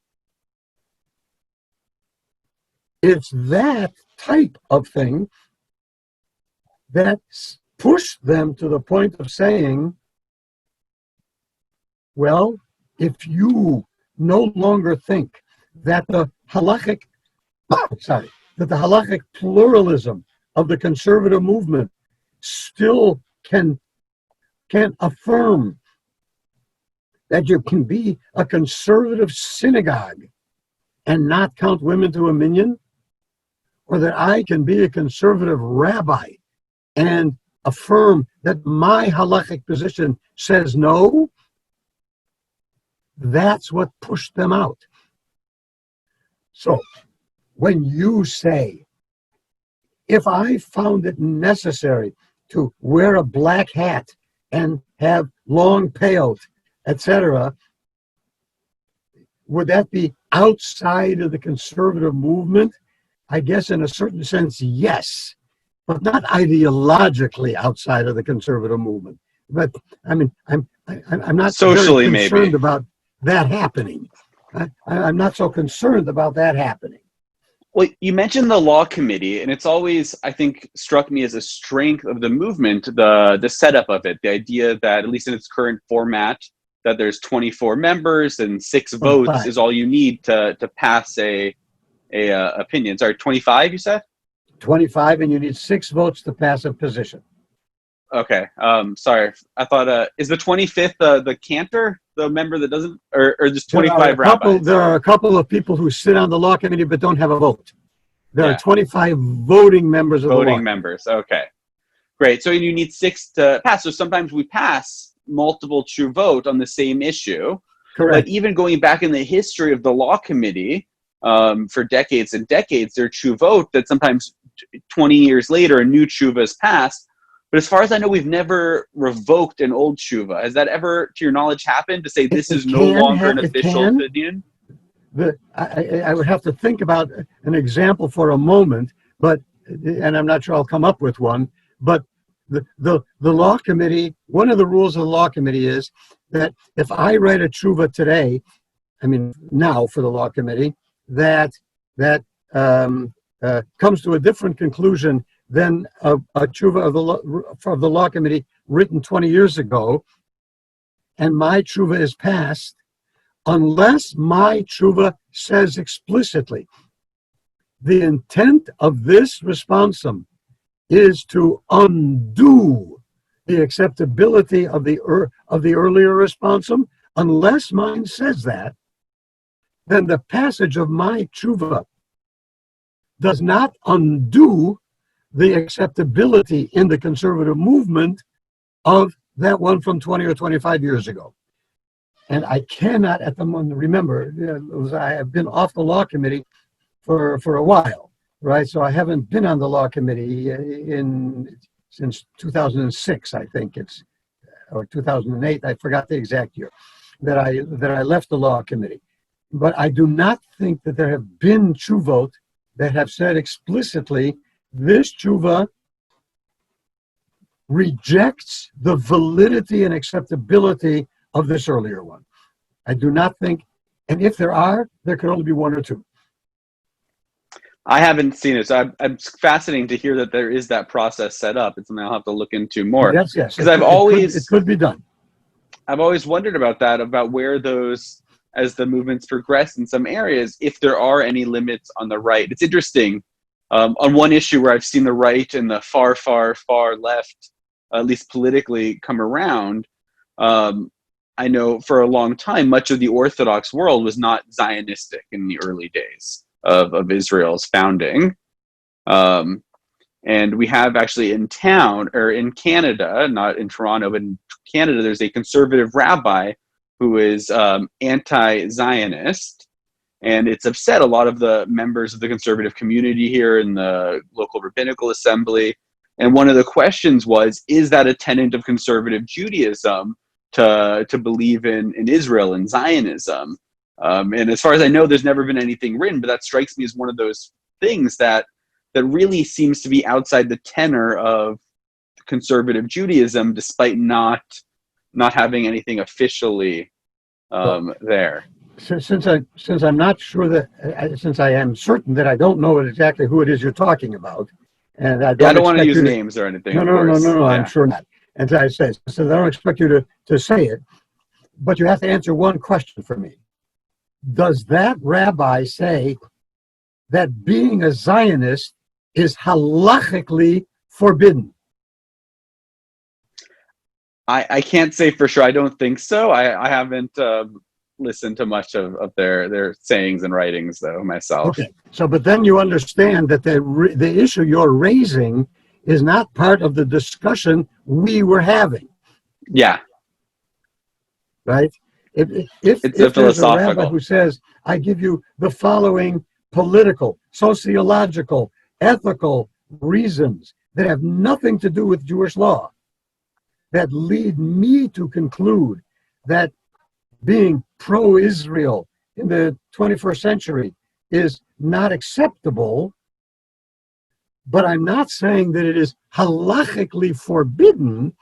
It's that type of thing that pushed them to the point of saying, well, if you no longer think that the halachic, that the halachic pluralism of the conservative movement still can affirm that you can be a conservative synagogue and not count women to a minyan, or that I can be a conservative rabbi and affirm that my halachic position says no, that's what pushed them out. So when you say, if I found it necessary to wear a black hat and have long peyot, etc., would that be outside of the conservative movement? I guess in a certain sense, yes, but not ideologically outside of the conservative movement. But I mean, I'm not socially very concerned maybe about that happening. I'm not so concerned about that happening. Well, you mentioned the law committee, and it's always, I think, struck me as a strength of the movement, the setup of it, the idea that, at least in its current format, that there's 24 members and 6 votes is all you need to pass a opinion. Sorry, 25, you said? 25, and you need 6 votes to pass a position. Okay. Sorry. I thought, is the 25th the cantor, the member that doesn't, or just 25 rabbis? There are a couple of people who sit on the law committee but don't have a vote. There Yeah. are 25 voting members of the law committee. Voting members. Okay. Great. So you need 6 to pass. So sometimes we pass multiple true vote on the same issue. Correct. But even going back in the history of the law committee, for decades and decades, their true vote that sometimes 20 years later a new tshuva is passed. But as far as I know, we've never revoked an old tshuva. Has that ever, to your knowledge, happened to say this is no longer an official opinion? I would have to think about an example for a moment, and I'm not sure I'll come up with one, but the law committee, one of the rules of the law committee is that if I write a tshuva today, I mean now for the law committee, that comes to a different conclusion than a tshuva of the law committee written 20 years ago, and my tshuva is passed, unless my tshuva says explicitly, the intent of this responsum is to undo the acceptability of the earlier responsum, unless mine says that, then the passage of my tshuva does not undo the acceptability in the conservative movement of that one from 20 or 25 years ago. And I cannot at the moment remember, I have been off the law committee for a while, right? So I haven't been on the law committee since 2006, I think or 2008, I forgot the exact year that I left the law committee. But I do not think that there have been tshuvot that have said explicitly, this tshuva rejects the validity and acceptability of this earlier one. I do not think, and if there are, there could only be 1 or 2. I haven't seen it, so it's fascinating to hear that there is that process set up. It's something I'll have to look into more. Yes. Because it could be done. I've always wondered about that, about where those, as the movements progress in some areas, if there are any limits on the right. It's interesting. On one issue where I've seen the right and the far, far, far left, at least politically, come around, I know for a long time, much of the Orthodox world was not Zionistic in the early days of Israel's founding. And we have actually in town, or in Canada, not in Toronto, but in Canada, there's a conservative rabbi who is anti-Zionist. And it's upset a lot of the members of the conservative community here in the local Rabbinical assembly. And one of the questions was, is that a tenet of conservative Judaism to believe in Israel and Zionism. And as far as I know, there's never been anything written, but that strikes me as one of those things that really seems to be outside the tenor of conservative Judaism, despite not having anything officially there. Since I'm not sure that, since I am certain that I don't know exactly who it is you're talking about, and I don't want to use you names or anything. No, Yeah. I'm sure not. And I say, so I don't expect you to say it, but you have to answer one question for me. Does that rabbi say that being a Zionist is halachically forbidden? I can't say for sure. I don't think so. I haven't listened to much of their sayings and writings, though, myself. Okay. So, but then you understand that the issue you're raising is not part of the discussion we were having. Yeah. Right? If there's a rabbi who says, I give you the following political, sociological, ethical reasons that have nothing to do with Jewish law, that lead me to conclude that being pro-Israel in the 21st century is not acceptable, but I'm not saying that it is halachically forbidden,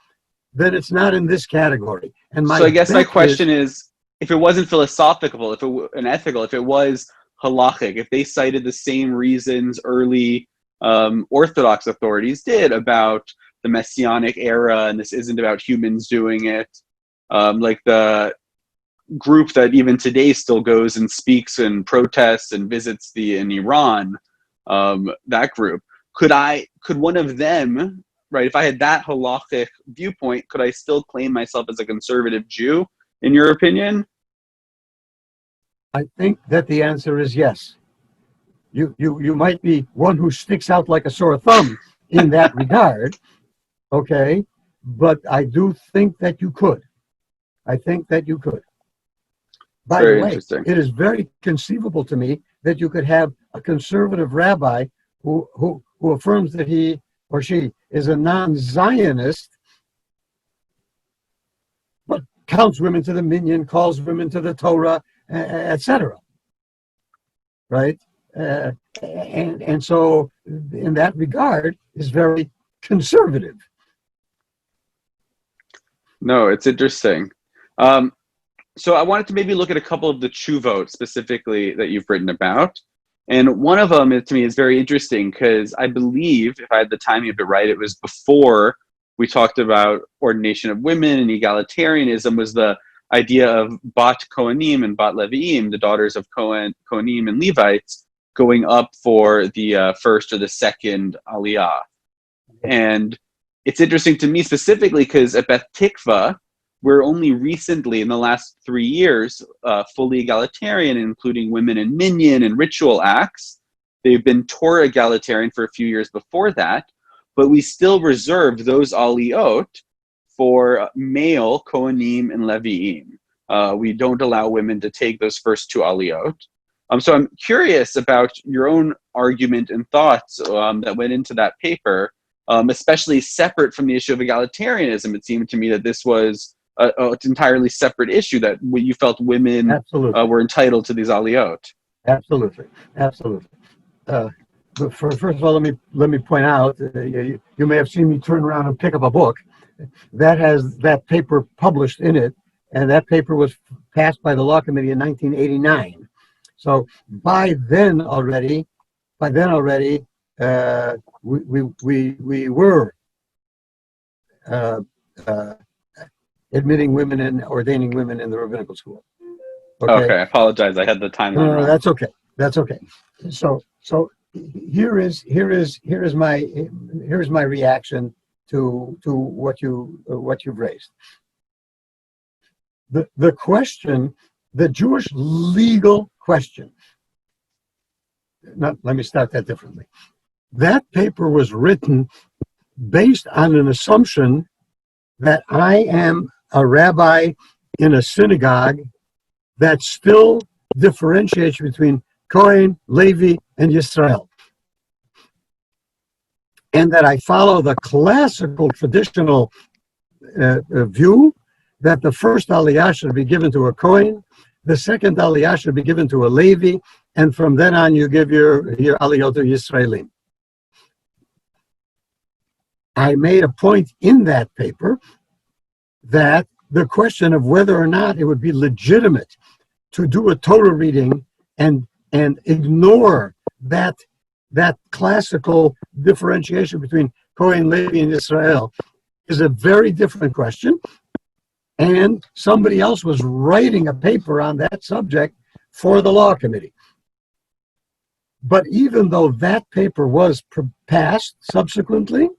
then it's not in this category. And so I guess my question is, if it wasn't philosophical, and ethical, if it was halachic, if they cited the same reasons early Orthodox authorities did about the Messianic era, and this isn't about humans doing it, like the group that even today still goes and speaks and protests and visits in Iran, that group, could one of them, right, if I had that halachic viewpoint, could I still claim myself as a conservative Jew, in your opinion? I think that the answer is yes. You might be one who sticks out like a sore thumb in that regard, okay? But I do think that you could. I think that you could. By the way, it is very conceivable to me that you could have a conservative rabbi who affirms that he or she is a non-Zionist, but counts women to the minyan, calls women to the Torah, etc. Right? And so, in that regard, is very conservative. No, it's interesting. So I wanted to maybe look at a couple of the tshuvot specifically that you've written about. And one of them, to me, is very interesting because I believe, if I had the timing of it right, it was before we talked about ordination of women and egalitarianism, was the idea of bat Kohanim and bat Leviim, the daughters of Kohanim and Levites, going up for the first or the second aliyah. And it's interesting to me specifically because at Beth Tikvah, we're only recently, in the last 3 years, fully egalitarian, including women in minyan and ritual acts. They've been Torah egalitarian for a few years before that, but we still reserved those aliyot for male Kohanim and Leviim. We don't allow women to take those first two aliyot. So I'm curious about your own argument and thoughts that went into that paper, especially separate from the issue of egalitarianism. It seemed to me that this was an entirely separate issue, that you felt women were entitled to these aliyot. Absolutely. But first of all, let me point out, you may have seen me turn around and pick up a book that has that paper published in it, and that paper was passed by the Law Committee in 1989. So by then already, we were admitting women and ordaining women in the rabbinical school. Okay, I apologize. I had the timeline wrong. No, that's okay. So here is my reaction to what you've raised. The question, the Jewish legal question. Let me start that differently. That paper was written based on an assumption that I am a rabbi in a synagogue that still differentiates between Kohen, Levi, and Yisrael. And that I follow the classical traditional view that the first aliyah should be given to a Kohen, the second aliyah should be given to a Levi, and from then on you give your aliyot to Yisraelim. I made a point in that paper that the question of whether or not it would be legitimate to do a Torah reading and ignore that classical differentiation between Kohen, Levi, and Israel is a very different question. And somebody else was writing a paper on that subject for the law committee. But even though that paper was passed subsequently,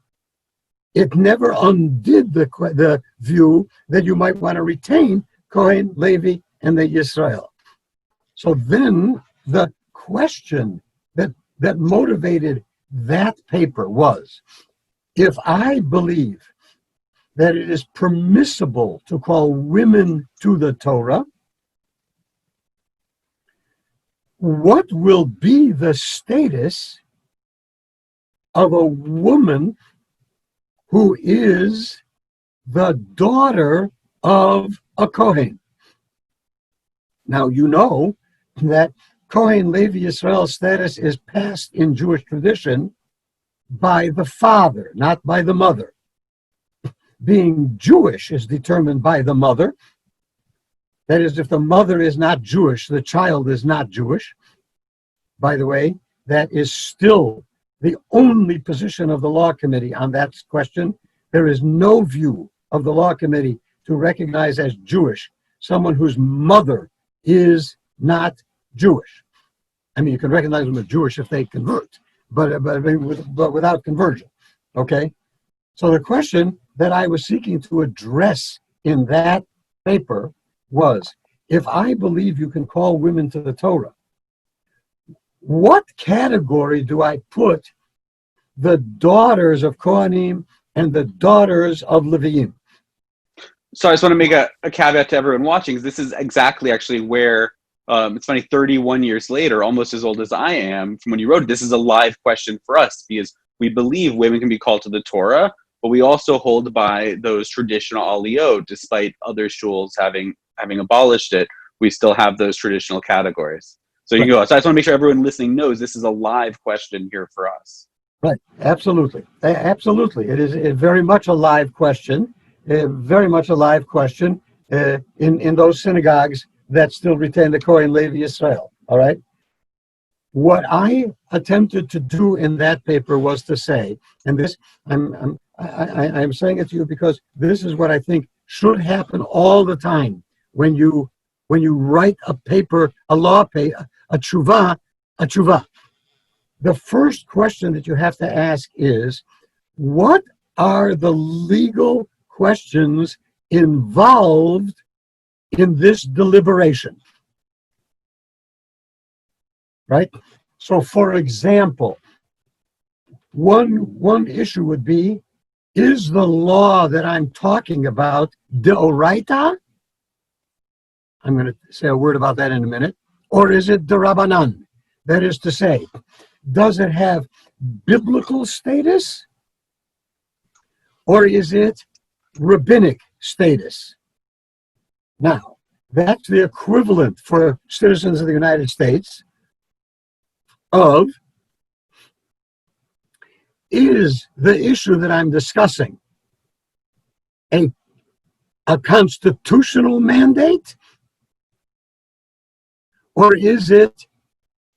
it never undid the view that you might want to retain Kohen, Levi, and the Yisrael. So then the question that motivated that paper was, if I believe that it is permissible to call women to the Torah, what will be the status of a woman who is the daughter of a Kohen? Now, you know that Kohen, Levi, Yisrael status is passed in Jewish tradition by the father, not by the mother. Being Jewish is determined by the mother. That is, if the mother is not Jewish, the child is not Jewish. By the way, that is still the only position of the law committee on that question. There is no view of the law committee to recognize as Jewish someone whose mother is not Jewish. I mean, you can recognize them as Jewish if they convert, but without conversion, okay? So the question that I was seeking to address in that paper was, if I believe you can call women to the Torah, what category do I put the daughters of Kohanim and the daughters of Leviim? So I just want to make a caveat to everyone watching, because this is exactly actually where, it's funny, 31 years later, almost as old as I am from when you wrote it, this is a live question for us, because we believe women can be called to the Torah, but we also hold by those traditional aliyot. Despite other shuls having abolished it, we still have those traditional categories. So you can go. So I just want to make sure everyone listening knows this is a live question here for us. Right, absolutely. Absolutely. It is very much a live question, very much a live question in those synagogues that still retain the Kohen, Levi, Israel. All right? What I attempted to do in that paper was to say, and this, I'm saying it to you because this is what I think should happen all the time when you write a paper, a law paper, a tshuva. The first question that you have to ask is, what are the legal questions involved in this deliberation? Right? So, for example, one issue would be, is the law that I'm talking about deoraita? I'm going to say a word about that in a minute. Or is it derabanan? That is to say, does it have biblical status? Or is it rabbinic status? Now, that's the equivalent for citizens of the United States of, is the issue that I'm discussing a constitutional mandate? Or is it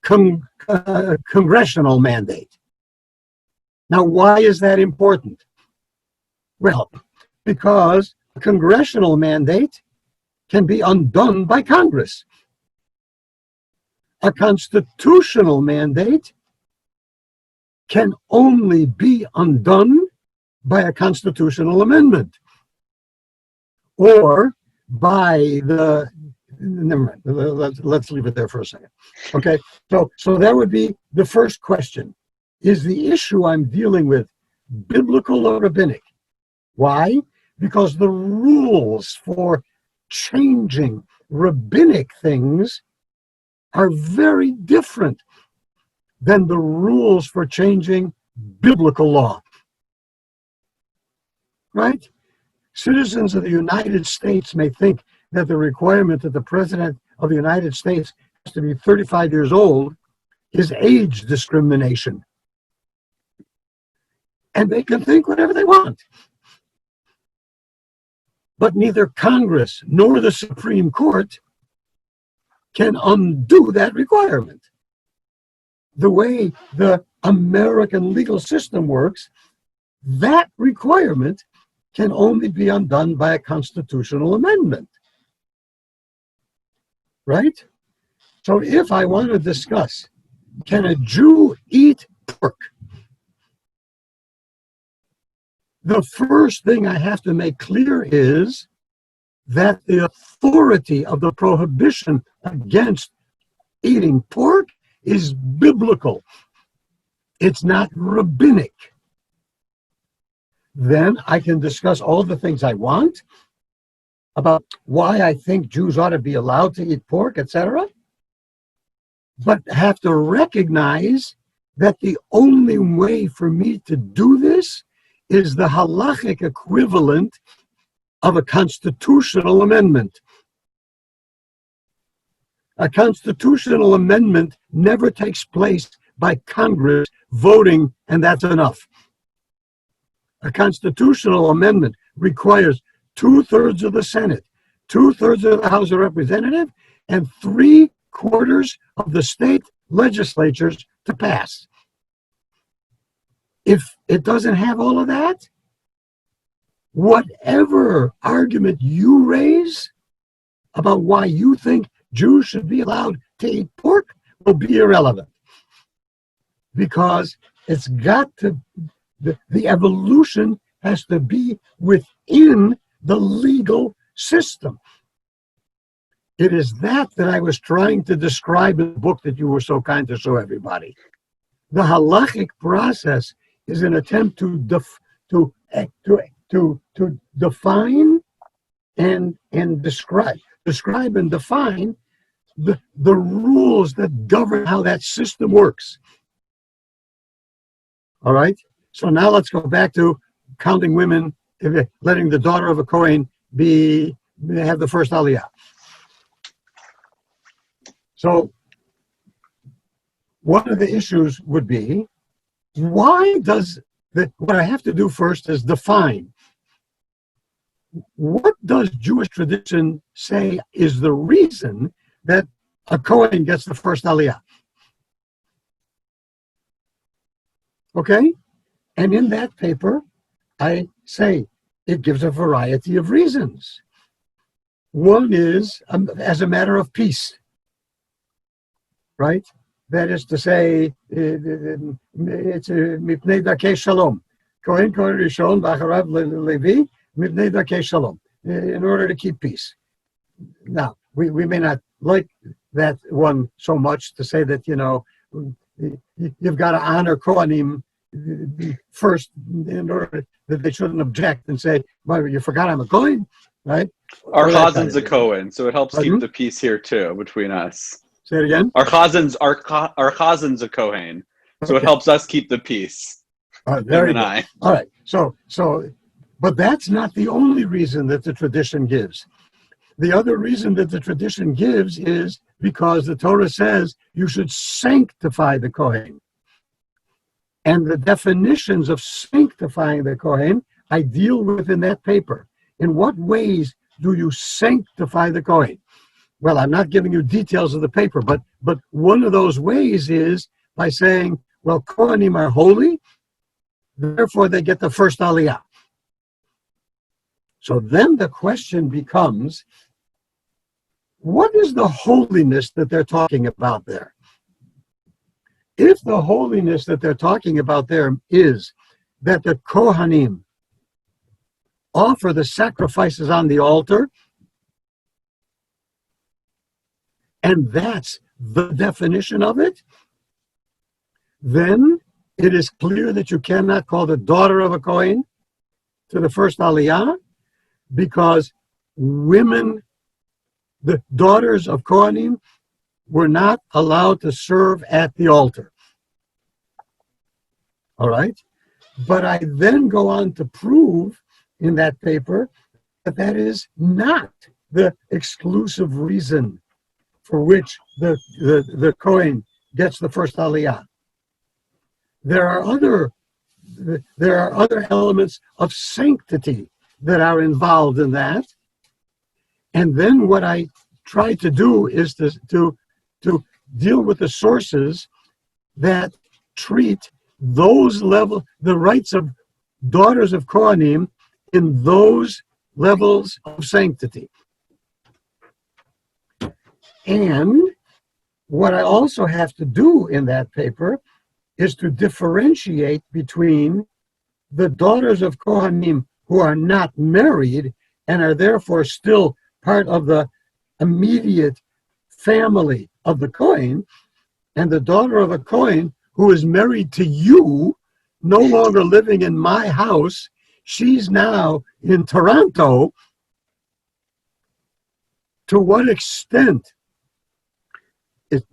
congressional mandate? Now, why is that important? Well, because a congressional mandate can be undone by Congress. A constitutional mandate can only be undone by a constitutional amendment or by the, never mind, let's leave it there for a second. Okay, so that would be the first question. Is the issue I'm dealing with biblical or rabbinic? Why? Because the rules for changing rabbinic things are very different than the rules for changing biblical law. Right? citizens of the United States may think that the requirement that the President of the United States has to be 35 years old is age discrimination. And they can think whatever they want. But neither Congress nor the Supreme Court can undo that requirement. The way the American legal system works, that requirement can only be undone by a constitutional amendment. Right? So if I want to discuss, can a Jew eat pork? The first thing I have to make clear is that the authority of the prohibition against eating pork is biblical. It's not rabbinic. Then I can discuss all the things I want about why I think Jews ought to be allowed to eat pork, etc. But have to recognize that the only way for me to do this is the halachic equivalent of a constitutional amendment. A constitutional amendment never takes place by Congress voting, and that's enough. A constitutional amendment requires 2/3 of the Senate, 2/3 of the House of Representatives, and 3/4 of the state legislatures to pass. If it doesn't have all of that, whatever argument you raise about why you think Jews should be allowed to eat pork will be irrelevant. Because it's got to, the evolution has to be within the legal system. It is that I was trying to describe in the book that you were so kind to show everybody. The halachic process is an attempt to define and describe and define the rules that govern how that system works. All right. So now let's go back to counting women, letting the daughter of a Kohen have the first aliyah. So one of the issues would be, what I have to do first is define. What does Jewish tradition say is the reason that a Kohen gets the first aliyah? Okay? And in that paper, I say it gives a variety of reasons. One is as a matter of peace, right? That is to say, it's mipnei darkei shalom. Kohen rishon v'acharav levi mipnei darkei shalom. In order to keep peace. Now, we may not like that one so much to say that, you've got to honor Kohanim first in order that they shouldn't object and say, well, you forgot I'm a Kohen, right? Our Chazen's a Kohen, so it helps keep the peace here too between us. Say it again. Our Chazen's a Kohen, so it helps us keep the peace. Him and I. All right. So, but that's not the only reason that the tradition gives. The other reason that the tradition gives is because the Torah says you should sanctify the Kohen. And the definitions of sanctifying the Kohen, I deal with in that paper. In what ways do you sanctify the Kohen? Well, I'm not giving you details of the paper, but one of those ways is by saying, well, Kohanim are holy, therefore they get the first aliyah. So then the question becomes, what is the holiness that they're talking about there? If the holiness that they're talking about there is that the Kohanim offer the sacrifices on the altar, and that's the definition of it, then it is clear that you cannot call the daughter of a Kohen to the first aliyah, because women, the daughters of Kohanim, were not allowed to serve at the altar. All right? But I then go on to prove in that paper that that is not the exclusive reason for which the Kohen gets the first aliyah. There are other elements of sanctity that are involved in that. And then what I try to do is to deal with the sources that treat those the rights of daughters of Kohanim in those levels of sanctity. And what I also have to do in that paper is to differentiate between the daughters of Kohanim who are not married and are therefore still part of the immediate family of the Kohen, and the daughter of a Kohen who is married to you, no longer living in my house. She's now in Toronto. To what extent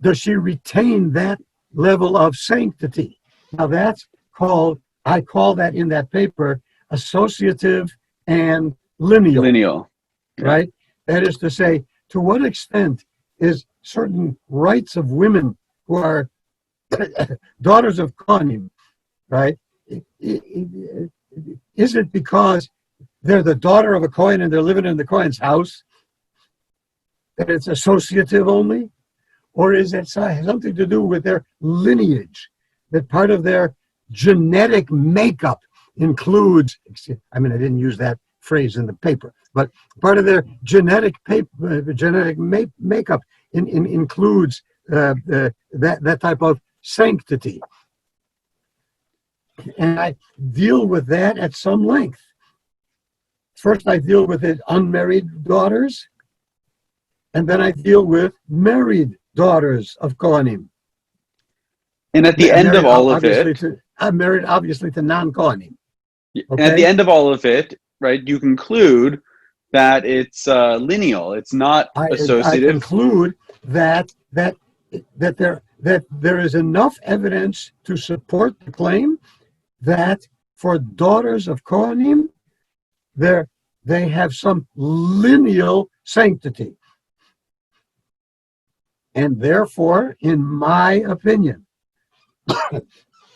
does she retain that level of sanctity? Now that's called, I call that in that paper, associative and lineal. Lineal. Right? That is to say, to what extent is certain rights of women who are daughters of Kohanim, right? Is it because they're the daughter of a Kohen and they're living in the Kohen's house that it's associative only? Or is it something to do with their lineage, that part of their genetic makeup includes, I mean, I didn't use that phrase in the paper, but part of their genetic makeup includes that type of sanctity. And I deal with that at some length. First, I deal with it unmarried daughters, and then I deal with married daughters of Kohanim. And at the end of all of it, I'm married obviously to non-Kohanim. Okay? And at the end of all of it, right, you conclude that it's lineal. It's not associative. I conclude that there is enough evidence to support the claim that for daughters of Kohanim, they have some lineal sanctity. And therefore, in my opinion,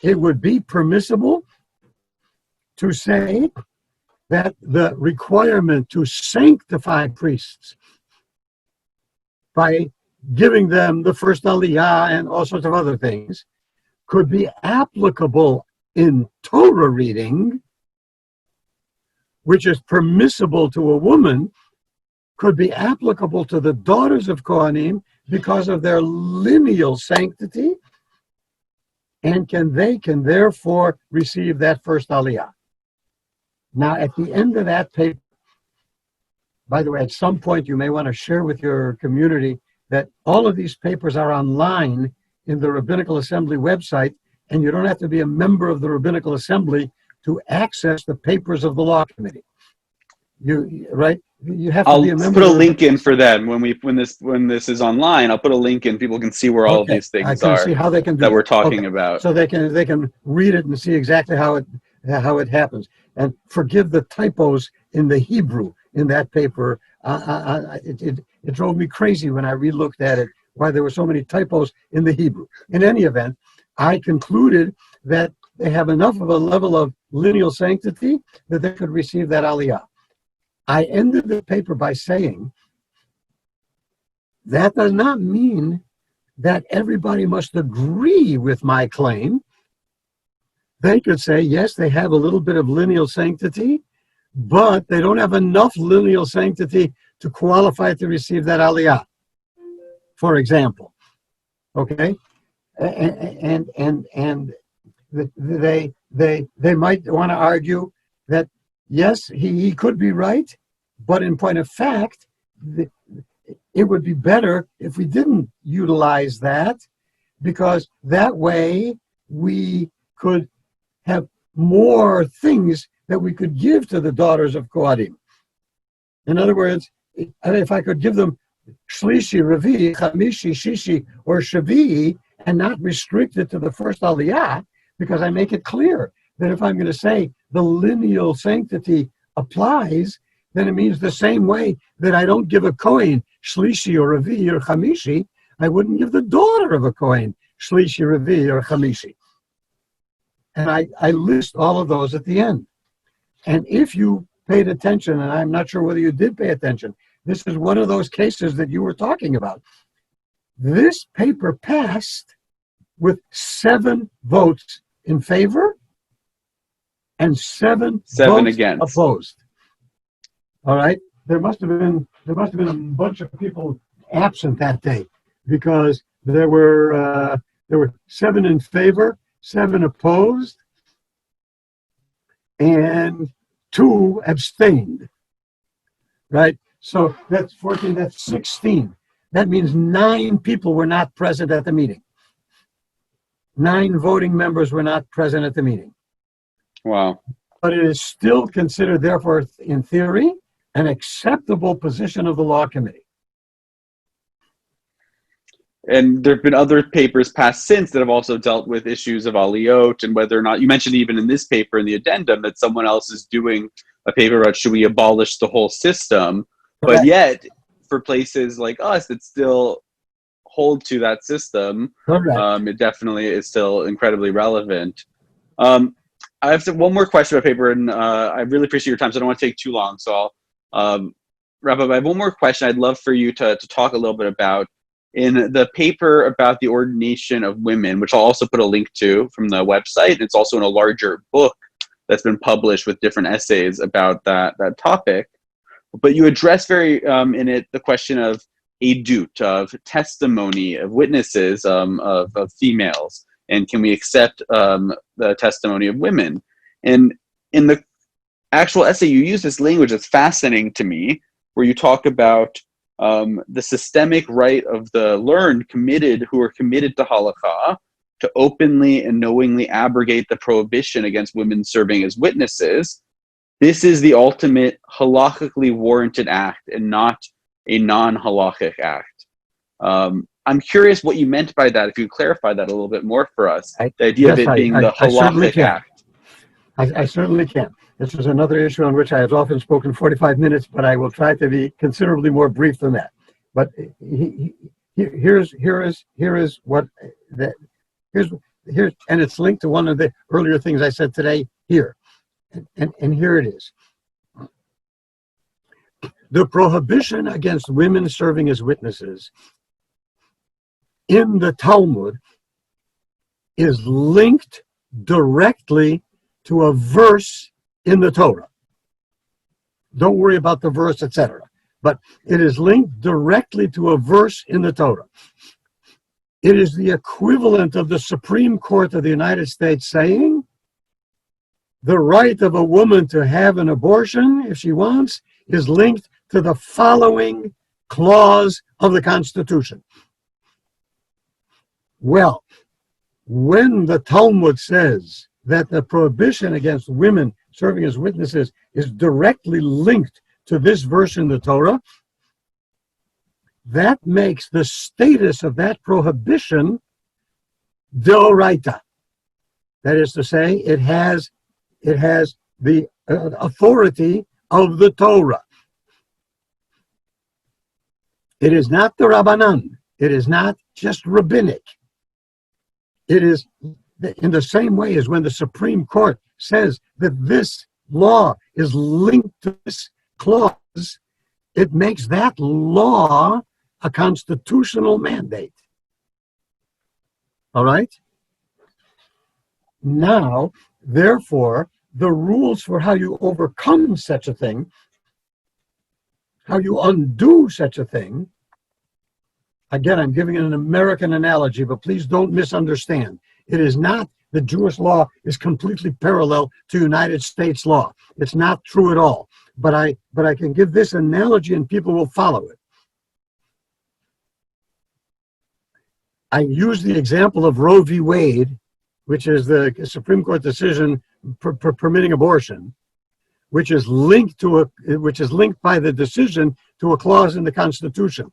it would be permissible to say that the requirement to sanctify priests by giving them the first aliyah and all sorts of other things could be applicable in Torah reading, which is permissible to a woman, could be applicable to the daughters of Kohanim because of their lineal sanctity, and they can therefore receive that first aliyah. Now, at the end of that paper, by the way, at some point you may want to share with your community that all of these papers are online in the Rabbinical Assembly website, and you don't have to be a member of the Rabbinical Assembly to access the papers of the Law Committee. You have to be a member. I'll put a link in for them when this is online. I'll put a link in. People can see where all of these things are. See how they can do that we're talking about. So they can read it and see exactly how it happens. And forgive the typos in the Hebrew in that paper. It drove me crazy when I relooked at it, why there were so many typos in the Hebrew. In any event, I concluded that they have enough of a level of lineal sanctity that they could receive that aliyah. I ended the paper by saying that does not mean that everybody must agree with my claim. They could say, yes, they have a little bit of lineal sanctity, but they don't have enough lineal sanctity to qualify to receive that aliyah, for example. Okay? And they might want to argue that, yes, he could be right, but in point of fact, it would be better if we didn't utilize that, because that way we could have more things that we could give to the daughters of Kohanim. In other words, if I could give them Shlishi, Revi, Chamishi, Shishi, or Shavi, and not restrict it to the first aliyah, because I make it clear that if I'm going to say the lineal sanctity applies, then it means the same way that I don't give a Kohen Shlishi or Revi or Chamishi, I wouldn't give the daughter of a Kohen Shlishi, Revi or Chamishi. And I list all of those at the end. And if you paid attention, and I'm not sure whether you did pay attention, this is one of those cases that you were talking about. This paper passed with 7 votes in favor and 7 votes against. Opposed. All right. There must have been a bunch of people absent that day, because there were 7 in favor, 7 opposed, and 2 abstained. Right. So that's 14. That's 16. That means 9 people were not present at the meeting. 9 voting members were not present at the meeting. Wow. But it is still considered, therefore, in theory, an acceptable position of the law committee. And there have been other papers passed since that have also dealt with issues of aliyot and whether or not, you mentioned even in this paper in the addendum that someone else is doing a paper about should we abolish the whole system. Correct. But yet, for places like us that still hold to that system, it definitely is still incredibly relevant. I have one more question about paper, and I really appreciate your time, so I don't want to take too long. So Rabbi, I have one more question I'd love for you to talk a little bit about. In the paper about the ordination of women, which I'll also put a link to from the website, it's also in a larger book that's been published with different essays about that topic. But you address very in it the question of edut, of testimony, of witnesses of females, and can we accept the testimony of women? And in the actual essay, you use this language that's fascinating to me, where you talk about the systemic right of the learned who are committed to Halakhah to openly and knowingly abrogate the prohibition against women serving as witnesses. This is the ultimate halakhically warranted act and not a non-halakhic act. I'm curious what you meant by that, if you clarify that a little bit more for us, the idea of it being the halakhic act. I certainly can. This is another issue on which I have often spoken 45 minutes, but I will try to be considerably more brief than that. But here's what that here's and it's linked to one of the earlier things I said today here, and here it is. The prohibition against women serving as witnesses in the Talmud is linked directly to a verse in the Torah. Don't worry about the verse, etc. But it is linked directly to a verse in the Torah. It is the equivalent of the Supreme Court of the United States saying the right of a woman to have an abortion, if she wants, is linked to the following clause of the Constitution. Well, when the Talmud says that the prohibition against women serving as witnesses is directly linked to this verse in the Torah, that makes the status of that prohibition deoraita. That is to say, it has the authority of the Torah. It is not the Rabbanan. It is not just rabbinic. It is in the same way as when the Supreme Court says that this law is linked to this clause, it makes that law a constitutional mandate. All right? Now, therefore, the rules for how you overcome such a thing, how you undo such a thing, again, I'm giving an American analogy, but please don't misunderstand. It is not that Jewish law is completely parallel to United States law. It's not true at all. But I can give this analogy and people will follow it. I use the example of Roe v. Wade, which is the Supreme Court decision permitting abortion, which is linked by the decision to a clause in the Constitution.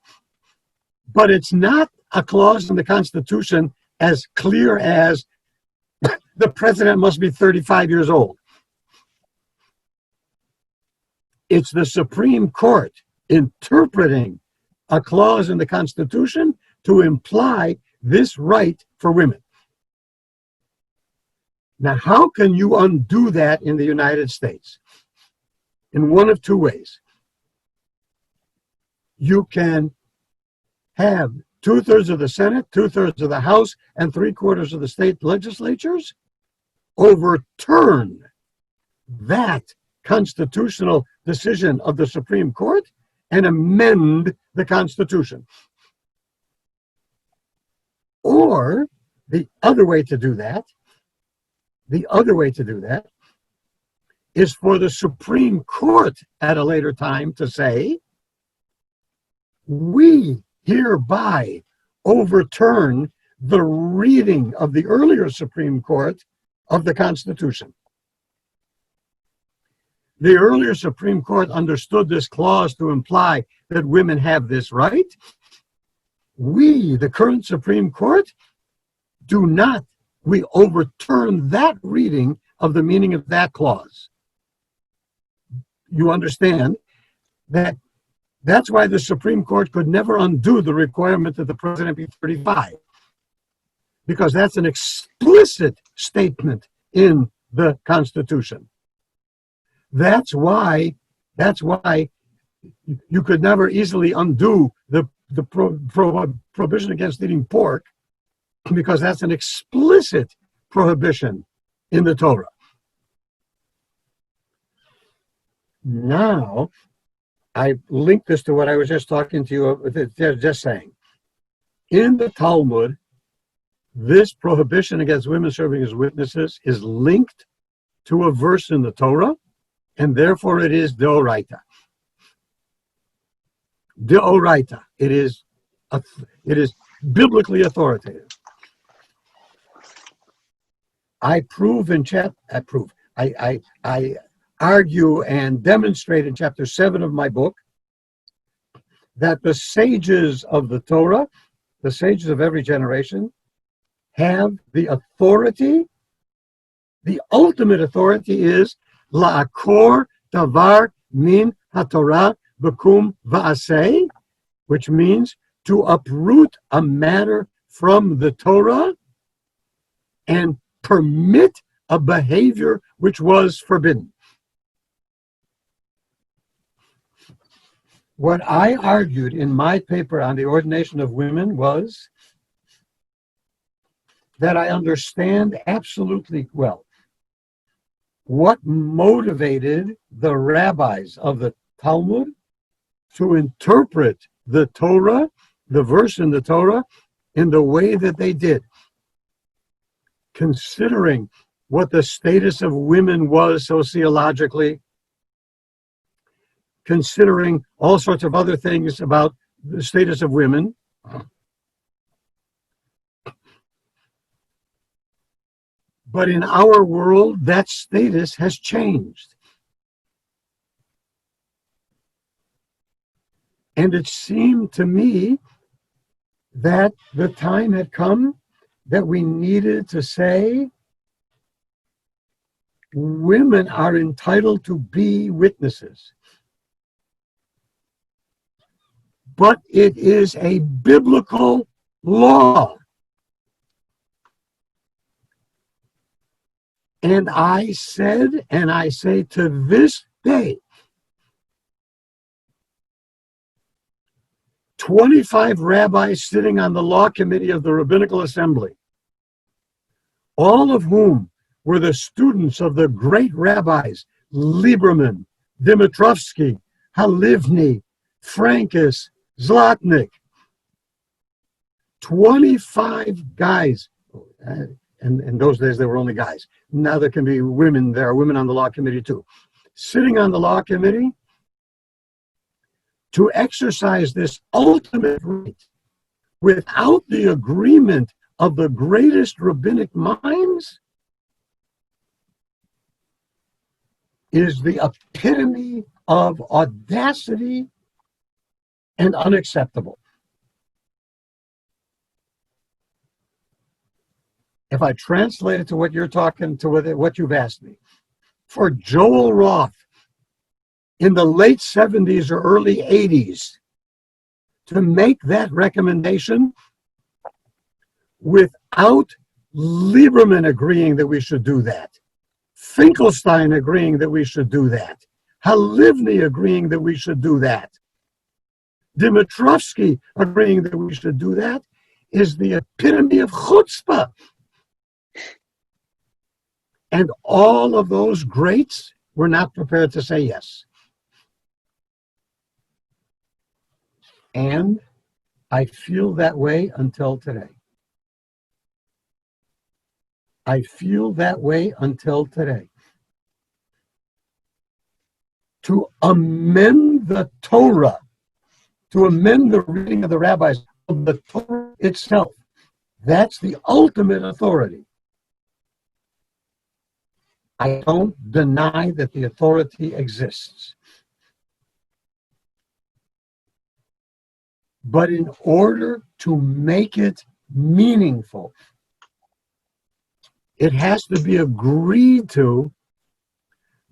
But it's not a clause in the Constitution as clear as the president must be 35 years old. It's the Supreme Court interpreting a clause in the Constitution to imply this right for women. Now, how can you undo that in the United States? In one of two ways. You can have 2/3 of the Senate, 2/3 of the House, and 3/4 of the state legislatures overturn that constitutional decision of the Supreme Court and amend the Constitution. Or the other way to do that is for the Supreme Court at a later time to say, we hereby overturn the reading of the earlier Supreme Court of the Constitution. The earlier Supreme Court understood this clause to imply that women have this right. We, the current Supreme Court, do not. We overturn that reading of the meaning of that clause. You understand that that's why the Supreme Court could never undo the requirement that the president be 35, because that's an explicit statement in the Constitution. That's why you could never easily undo the prohibition against eating pork, because that's an explicit prohibition in the Torah. Now, I link this to what I was just talking to you, just saying. In the Talmud, this prohibition against women serving as witnesses is linked to a verse in the Torah, and therefore it is deoraita. Deoraita. It is biblically authoritative. I argue and demonstrate in chapter 7 of my book that the sages of the Torah, the sages of every generation, have the authority. The ultimate authority is la'akor davar min haTorah b'kum va'aseh, which means to uproot a matter from the Torah and permit a behavior which was forbidden. What I argued in my paper on the ordination of women was that I understand absolutely well what motivated the rabbis of the Talmud to interpret the Torah, the verse in the Torah, in the way that they did, considering what the status of women was sociologically, considering all sorts of other things about the status of women. But in our world, that status has changed. And it seemed to me that the time had come that we needed to say, women are entitled to be witnesses. But it is a biblical law. And I said, and I say to this day, 25 rabbis sitting on the law committee of the Rabbinical Assembly, all of whom were the students of the great rabbis, Lieberman, Dimitrovsky, Halivni, Frankis, Zlotnik. 25 guys, and in those days there were only guys. Now there can be women, there are women on the law committee too. Sitting on the law committee to exercise this ultimate right without the agreement of the greatest rabbinic minds is the epitome of audacity and unacceptable. If I translate it to what you're talking to, what you've asked me, for Joel Roth in the late 70s or early 80s to make that recommendation without Lieberman agreeing that we should do that, Finkelstein agreeing that we should do that, Halivni agreeing that we should do that, Dimitrovsky agreeing that we should do that, is the epitome of chutzpah. And all of those greats were not prepared to say yes. And I feel that way until today. I feel that way until today. To amend the Torah, to amend the reading of the rabbis, of the Torah itself, that's the ultimate authority. I don't deny that the authority exists. But in order to make it meaningful, it has to be agreed to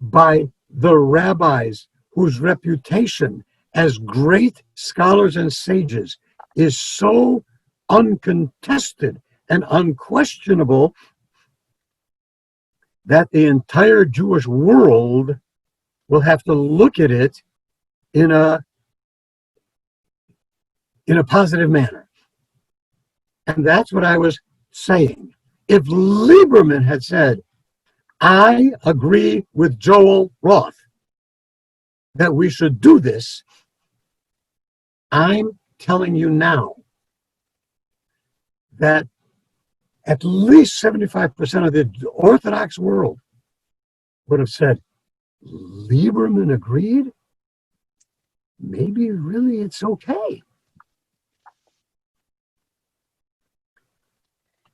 by the rabbis whose reputation as great scholars and sages is so uncontested and unquestionable that the entire Jewish world will have to look at it in a positive manner. And that's what I was saying. If Lieberman had said, I agree with Joel Roth that we should do this, I'm telling you now that at least 75% of the Orthodox world would have said, Lieberman agreed? Maybe really it's okay.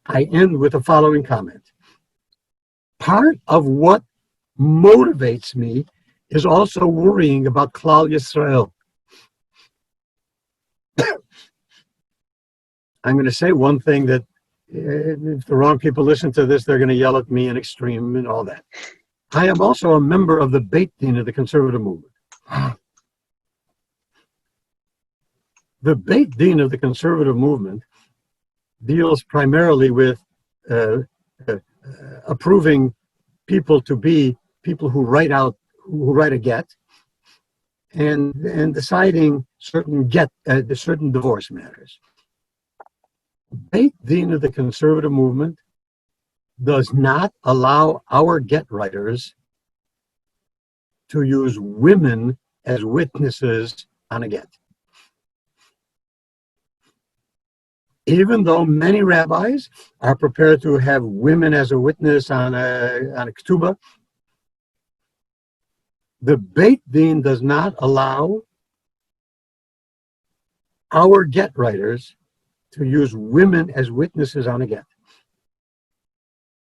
I end with the following comment. Part of what motivates me is also worrying about Klal Yisrael. I'm going to say one thing that if the wrong people listen to this, they're going to yell at me in extreme and all that. I am also a member of the Beit Din of the Conservative movement. The Beit Din of the Conservative movement deals primarily with approving people to be people who write a get, and deciding certain divorce matters. Beit Din of the Conservative movement does not allow our get writers to use women as witnesses on a get. Even though many rabbis are prepared to have women as a witness on a ketubah, the Beit Din does not allow our get writers to use women as witnesses on a get.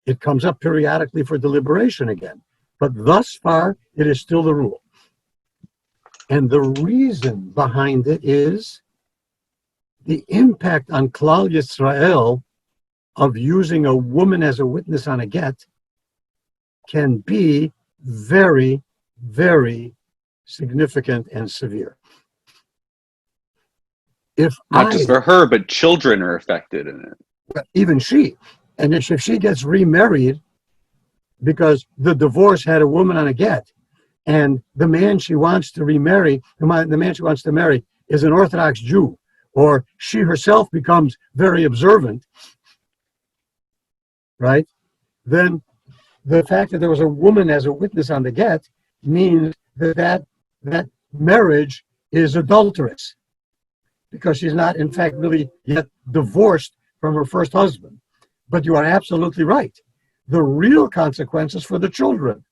It comes up periodically for deliberation again, but thus far it is still the rule. And the reason behind it is the impact on Klal Yisrael of using a woman as a witness on a get can be very, very significant and severe. Not just for her, but children are affected in it. Even she. And if she gets remarried because the divorce had a woman on a get, and the man she wants to remarry, the man she wants to marry is an Orthodox Jew, or she herself becomes very observant, right? Then the fact that there was a woman as a witness on the get means that marriage is adulterous, because she's not, in fact, really yet divorced from her first husband. But you are absolutely right. The real consequences for the children.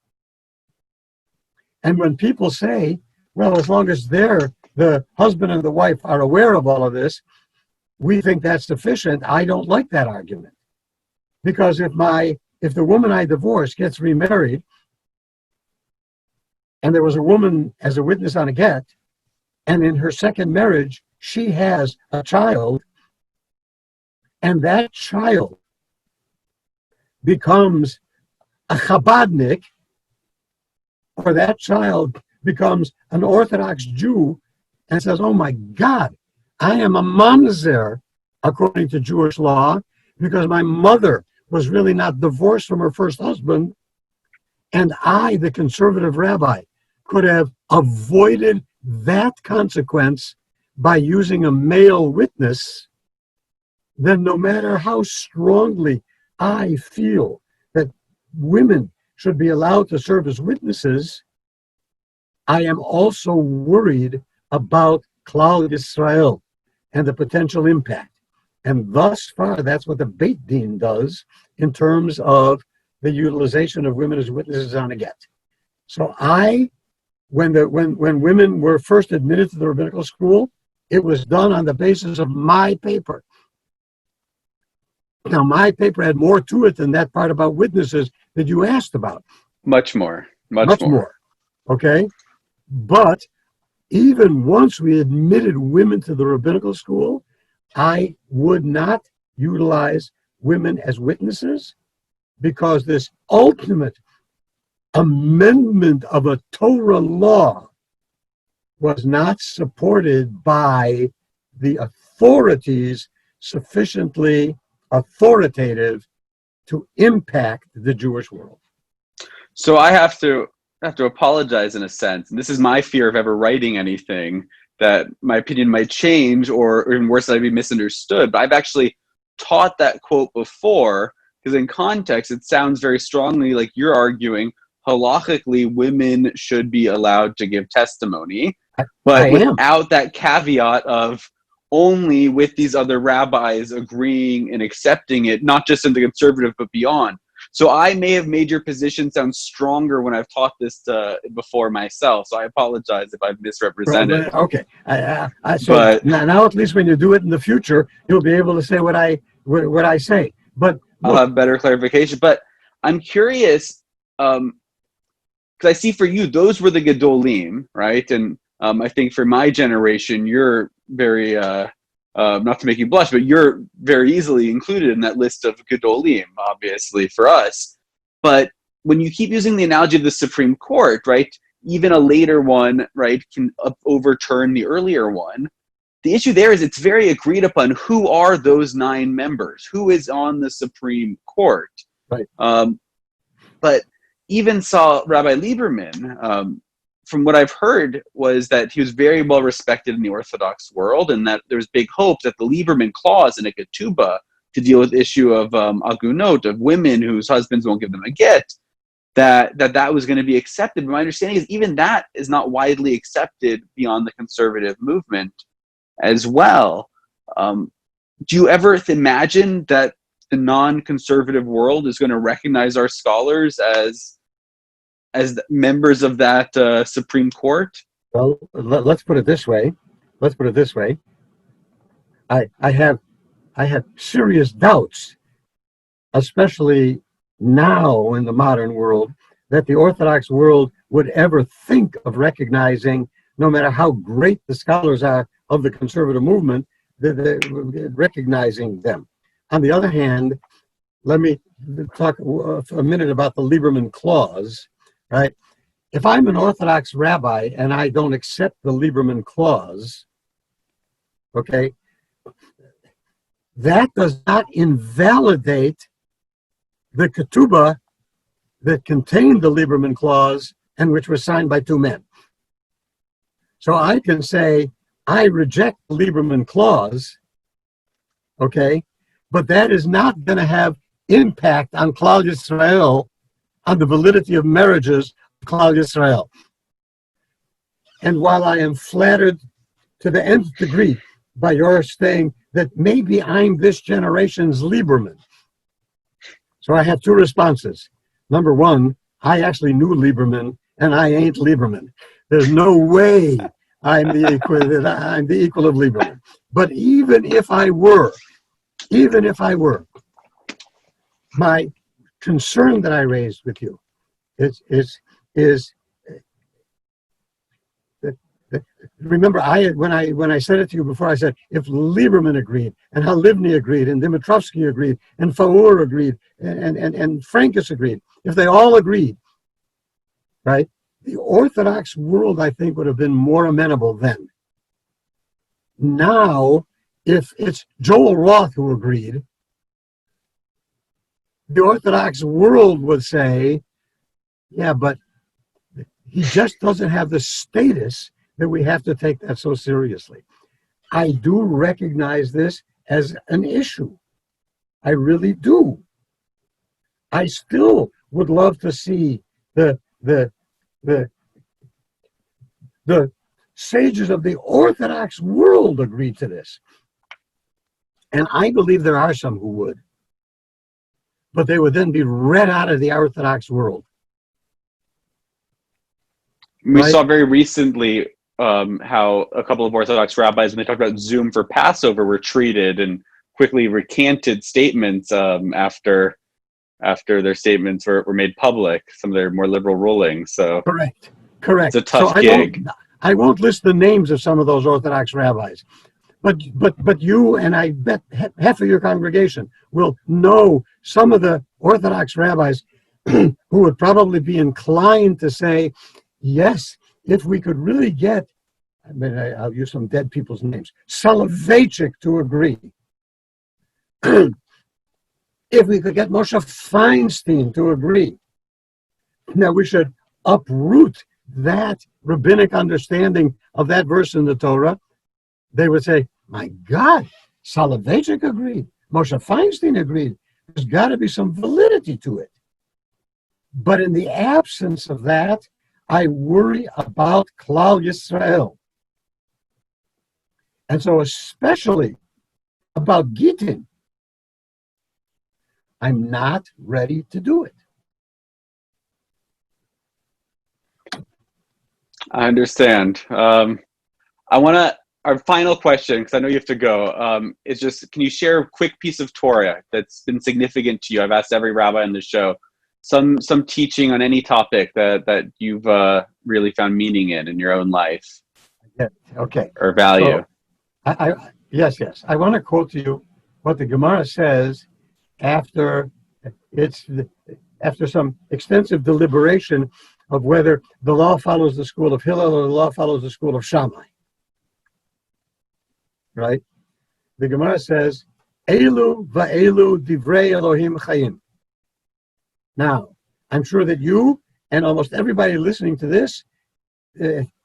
And when people say, well, as long as the husband and the wife are aware of all of this, we think that's sufficient, I don't like that argument. Because if the woman I divorced gets remarried, and there was a woman as a witness on a get, and in her second marriage, she has a child, and that child becomes a Chabadnik, or that child becomes an Orthodox Jew and says, oh my God, I am a mamzer according to Jewish law because my mother was really not divorced from her first husband, and I, the conservative rabbi, could have avoided that consequence by using a male witness, then no matter how strongly I feel that women should be allowed to serve as witnesses, I am also worried about Klal Yisrael and the potential impact. And thus far, that's what the Beit Din does in terms of the utilization of women as witnesses on a get. So when women were first admitted to the rabbinical school, it was done on the basis of my paper. Now, my paper had more to it than that part about witnesses that you asked about. Much more. Okay? But even once we admitted women to the rabbinical school, I would not utilize women as witnesses because this ultimate amendment of a Torah law was not supported by the authorities sufficiently authoritative to impact the Jewish world. So I have to apologize in a sense, and this is my fear of ever writing anything, that my opinion might change, or even worse, I'd be misunderstood. But I've actually taught that quote before, because in context, it sounds very strongly like you're arguing halakhically women should be allowed to give testimony, but without that caveat of only with these other rabbis agreeing and accepting it, not just in the conservative, but beyond. So I may have made your position sound stronger when I've taught this before myself. So I apologize if I've misrepresented. Okay. But now at least when you do it in the future, you'll be able to say what I say. But I'll have better clarification. But I'm curious, because I see for you, those were the Gedolim, right? And I think for my generation, you're very, not to make you blush, but you're very easily included in that list of Gedolim, obviously, for us. But when you keep using the analogy of the Supreme Court, right, even a later one, right, can overturn the earlier one. The issue there is it's very agreed upon who are those 9 members, who is on the Supreme Court. Right. But even saw Rabbi Lieberman, from what I've heard, was that he was very well respected in the Orthodox world, and that there's big hope that the Lieberman clause in a ketubah to deal with the issue of agunot, of women whose husbands won't give them a get, that was going to be accepted. But my understanding is even that is not widely accepted beyond the conservative movement as well. Do you ever imagine that the non-conservative world is going to recognize our scholars as members of that Supreme Court? Well, let's put it this way. I have serious doubts, especially now in the modern world, that the Orthodox world would ever think of recognizing, no matter how great the scholars are of the conservative movement, recognizing them. On the other hand, let me talk a minute about the Lieberman clause, right? If I'm an Orthodox rabbi and I don't accept the Lieberman clause, okay, that does not invalidate the ketubah that contained the Lieberman clause and which was signed by 2 men. So I can say, I reject the Lieberman clause, okay, but that is not going to have impact on Klal Yisrael, on the validity of marriages of Klal Yisrael. And while I am flattered to the nth degree by your saying that maybe I'm this generation's Lieberman, so I have 2 responses. Number 1, I actually knew Lieberman, and I ain't Lieberman. There's no way I'm the equal of Lieberman. But even if I were, my concern that I raised with you is remember, when I said it to you before, I said if Lieberman agreed, and Halivni agreed, and Dimitrovsky agreed, and Faur agreed, and Frankus agreed, if they all agreed, right, The Orthodox world, I think, would have been more amenable then. Now, if it's Joel Roth who agreed, the Orthodox world would say, yeah, but he just doesn't have the status that we have to take that so seriously. I do recognize this as an issue. I really do. I still would love to see the sages of the Orthodox world agree to this. And I believe there are some who would. But they would then be read out of the Orthodox world. We saw very recently how a couple of Orthodox rabbis, when they talked about Zoom for Passover, were treated and quickly recanted statements after their statements were made public, some of their more liberal rulings. So correct. It's a tough gig. I won't list the names of some of those Orthodox rabbis, but you and I bet half of your congregation will know some of the Orthodox rabbis who would probably be inclined to say, yes, if we could really get, I'll use some dead people's names, Soloveitchik to agree. If we could get Moshe Feinstein to agree, now we should uproot that rabbinic understanding of that verse in the Torah. They would say, my God, Soloveitchik agreed, Moshe Feinstein agreed. There's got to be some validity to it. But in the absence of that, I worry about Klal Yisrael. And so especially about Gittin, I'm not ready to do it. I understand. Our final question, because I know you have to go, is just, can you share a quick piece of Torah that's been significant to you? I've asked every rabbi on the show, some teaching on any topic that you've really found meaning in your own life. Yeah, okay. Or value. So, yes. I want to quote to you what the Gemara says after some extensive deliberation of whether the law follows the school of Hillel or the law follows the school of Shammai. Right? The Gemara says, Elu va'elu divrei Elohim chayim. Now, I'm sure that you and almost everybody listening to this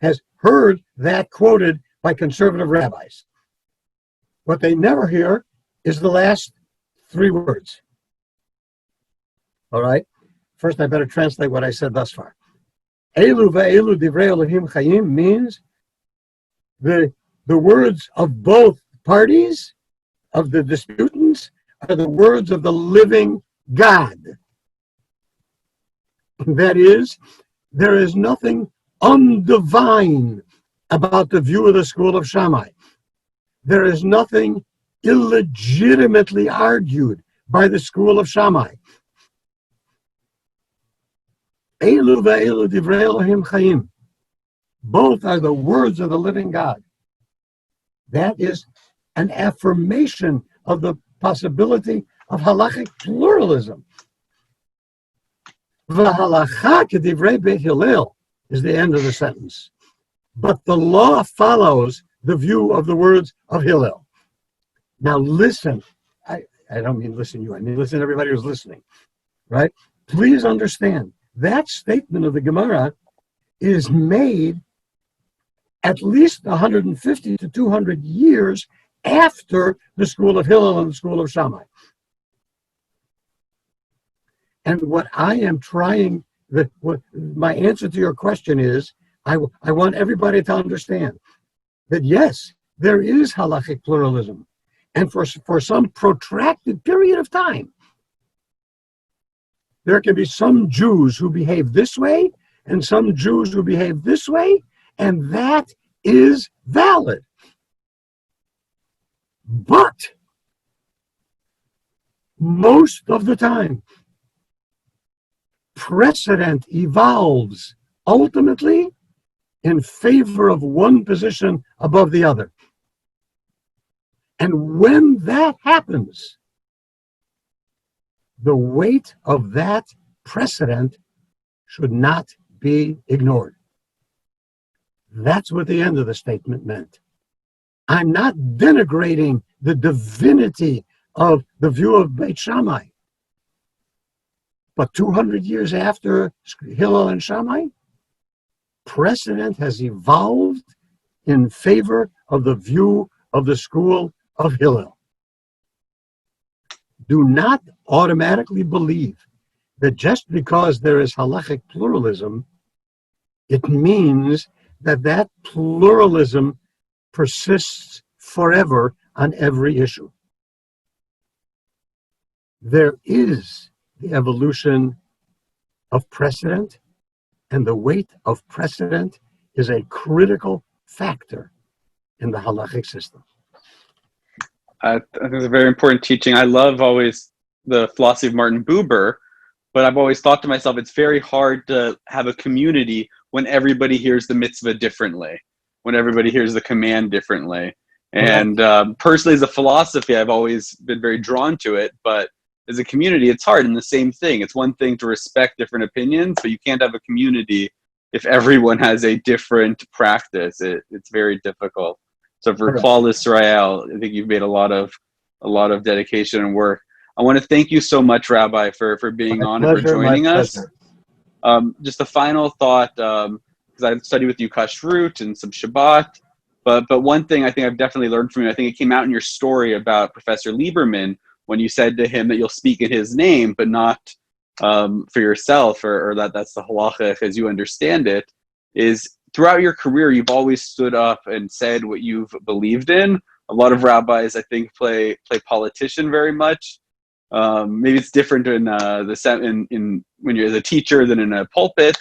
has heard that quoted by conservative rabbis. What they never hear is the last three words. All right? First, I better translate what I said thus far. Elu va'elu divrei Elohim chayim means the words of both parties, of the disputants, are the words of the living God. That is, there is nothing undivine about the view of the school of Shammai. There is nothing illegitimately argued by the school of Shammai. Elu va'elu divrei Elohim chayim. Both are the words of the living God. That is an affirmation of the possibility of halachic pluralism. V'halakhah k'divrei Beit Hillel is the end of the sentence. But the law follows the view of the words of Hillel. Now listen. I don't mean listen you. I mean listen everybody who's listening. Right? Please understand, that statement of the Gemara is made at least 150 to 200 years after the school of Hillel and the school of Shammai. And what I am trying, my answer to your question is, I want everybody to understand that yes, there is halachic pluralism. And for some protracted period of time, there can be some Jews who behave this way and some Jews who behave this way, and that is valid. But most of the time, precedent evolves ultimately in favor of one position above the other. And when that happens, the weight of that precedent should not be ignored. That's what the end of the statement meant. I'm not denigrating the divinity of the view of Beit Shammai. But 200 years after Hillel and Shammai, precedent has evolved in favor of the view of the school of Hillel. Do not automatically believe that just because there is halachic pluralism, it means that that pluralism persists forever on every issue. There is the evolution of precedent, and the weight of precedent is a critical factor in the halachic system. I think it's a very important teaching. I love always the philosophy of Martin Buber, but I've always thought to myself, it's very hard to have a community when everybody hears the mitzvah differently, when everybody hears the command differently. And personally, as a philosophy, I've always been very drawn to it, but as a community, it's hard. And the same thing, it's one thing to respect different opinions, but you can't have a community if everyone has a different practice. It's very difficult. So for Klal Israel, I think you've made a lot of dedication and work. I want to thank you so much, Rabbi, for being on and for joining us. Just a final thought, because I've studied with you Kashrut and some Shabbat, but one thing I think I've definitely learned from you, I think it came out in your story about Professor Lieberman, when you said to him that you'll speak in his name, but not for yourself, or that's the halacha as you understand it, is throughout your career, you've always stood up and said what you've believed in. A lot of rabbis, I think, play politician very much. Maybe it's different in when you're the teacher than in a pulpit,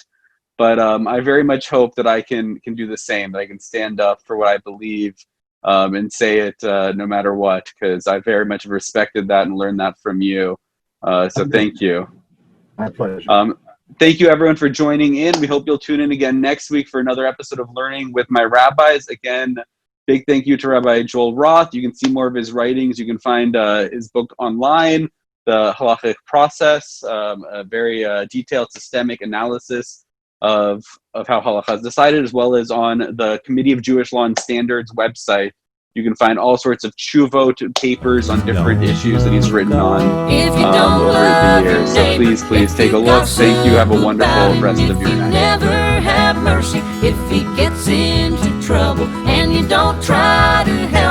but I very much hope that I can do the same, that I can stand up for what I believe and say it no matter what, because I very much respected that and learned that from you. So thank you. My pleasure. Thank you, everyone, for joining in. We hope you'll tune in again next week for another episode of Learning with My Rabbis. Again, big thank you to Rabbi Joel Roth. You can see more of his writings. You can find his book online, The Halachic Process, a very detailed systemic analysis of how Halakhah is decided, as well as on the Committee of Jewish Law and Standards website. You can find all sorts of tshuvot papers on different issues that he's written on over the years. So please take a look. Thank you. Have a wonderful rest of your night. Never have mercy if he gets into trouble and you don't try to help.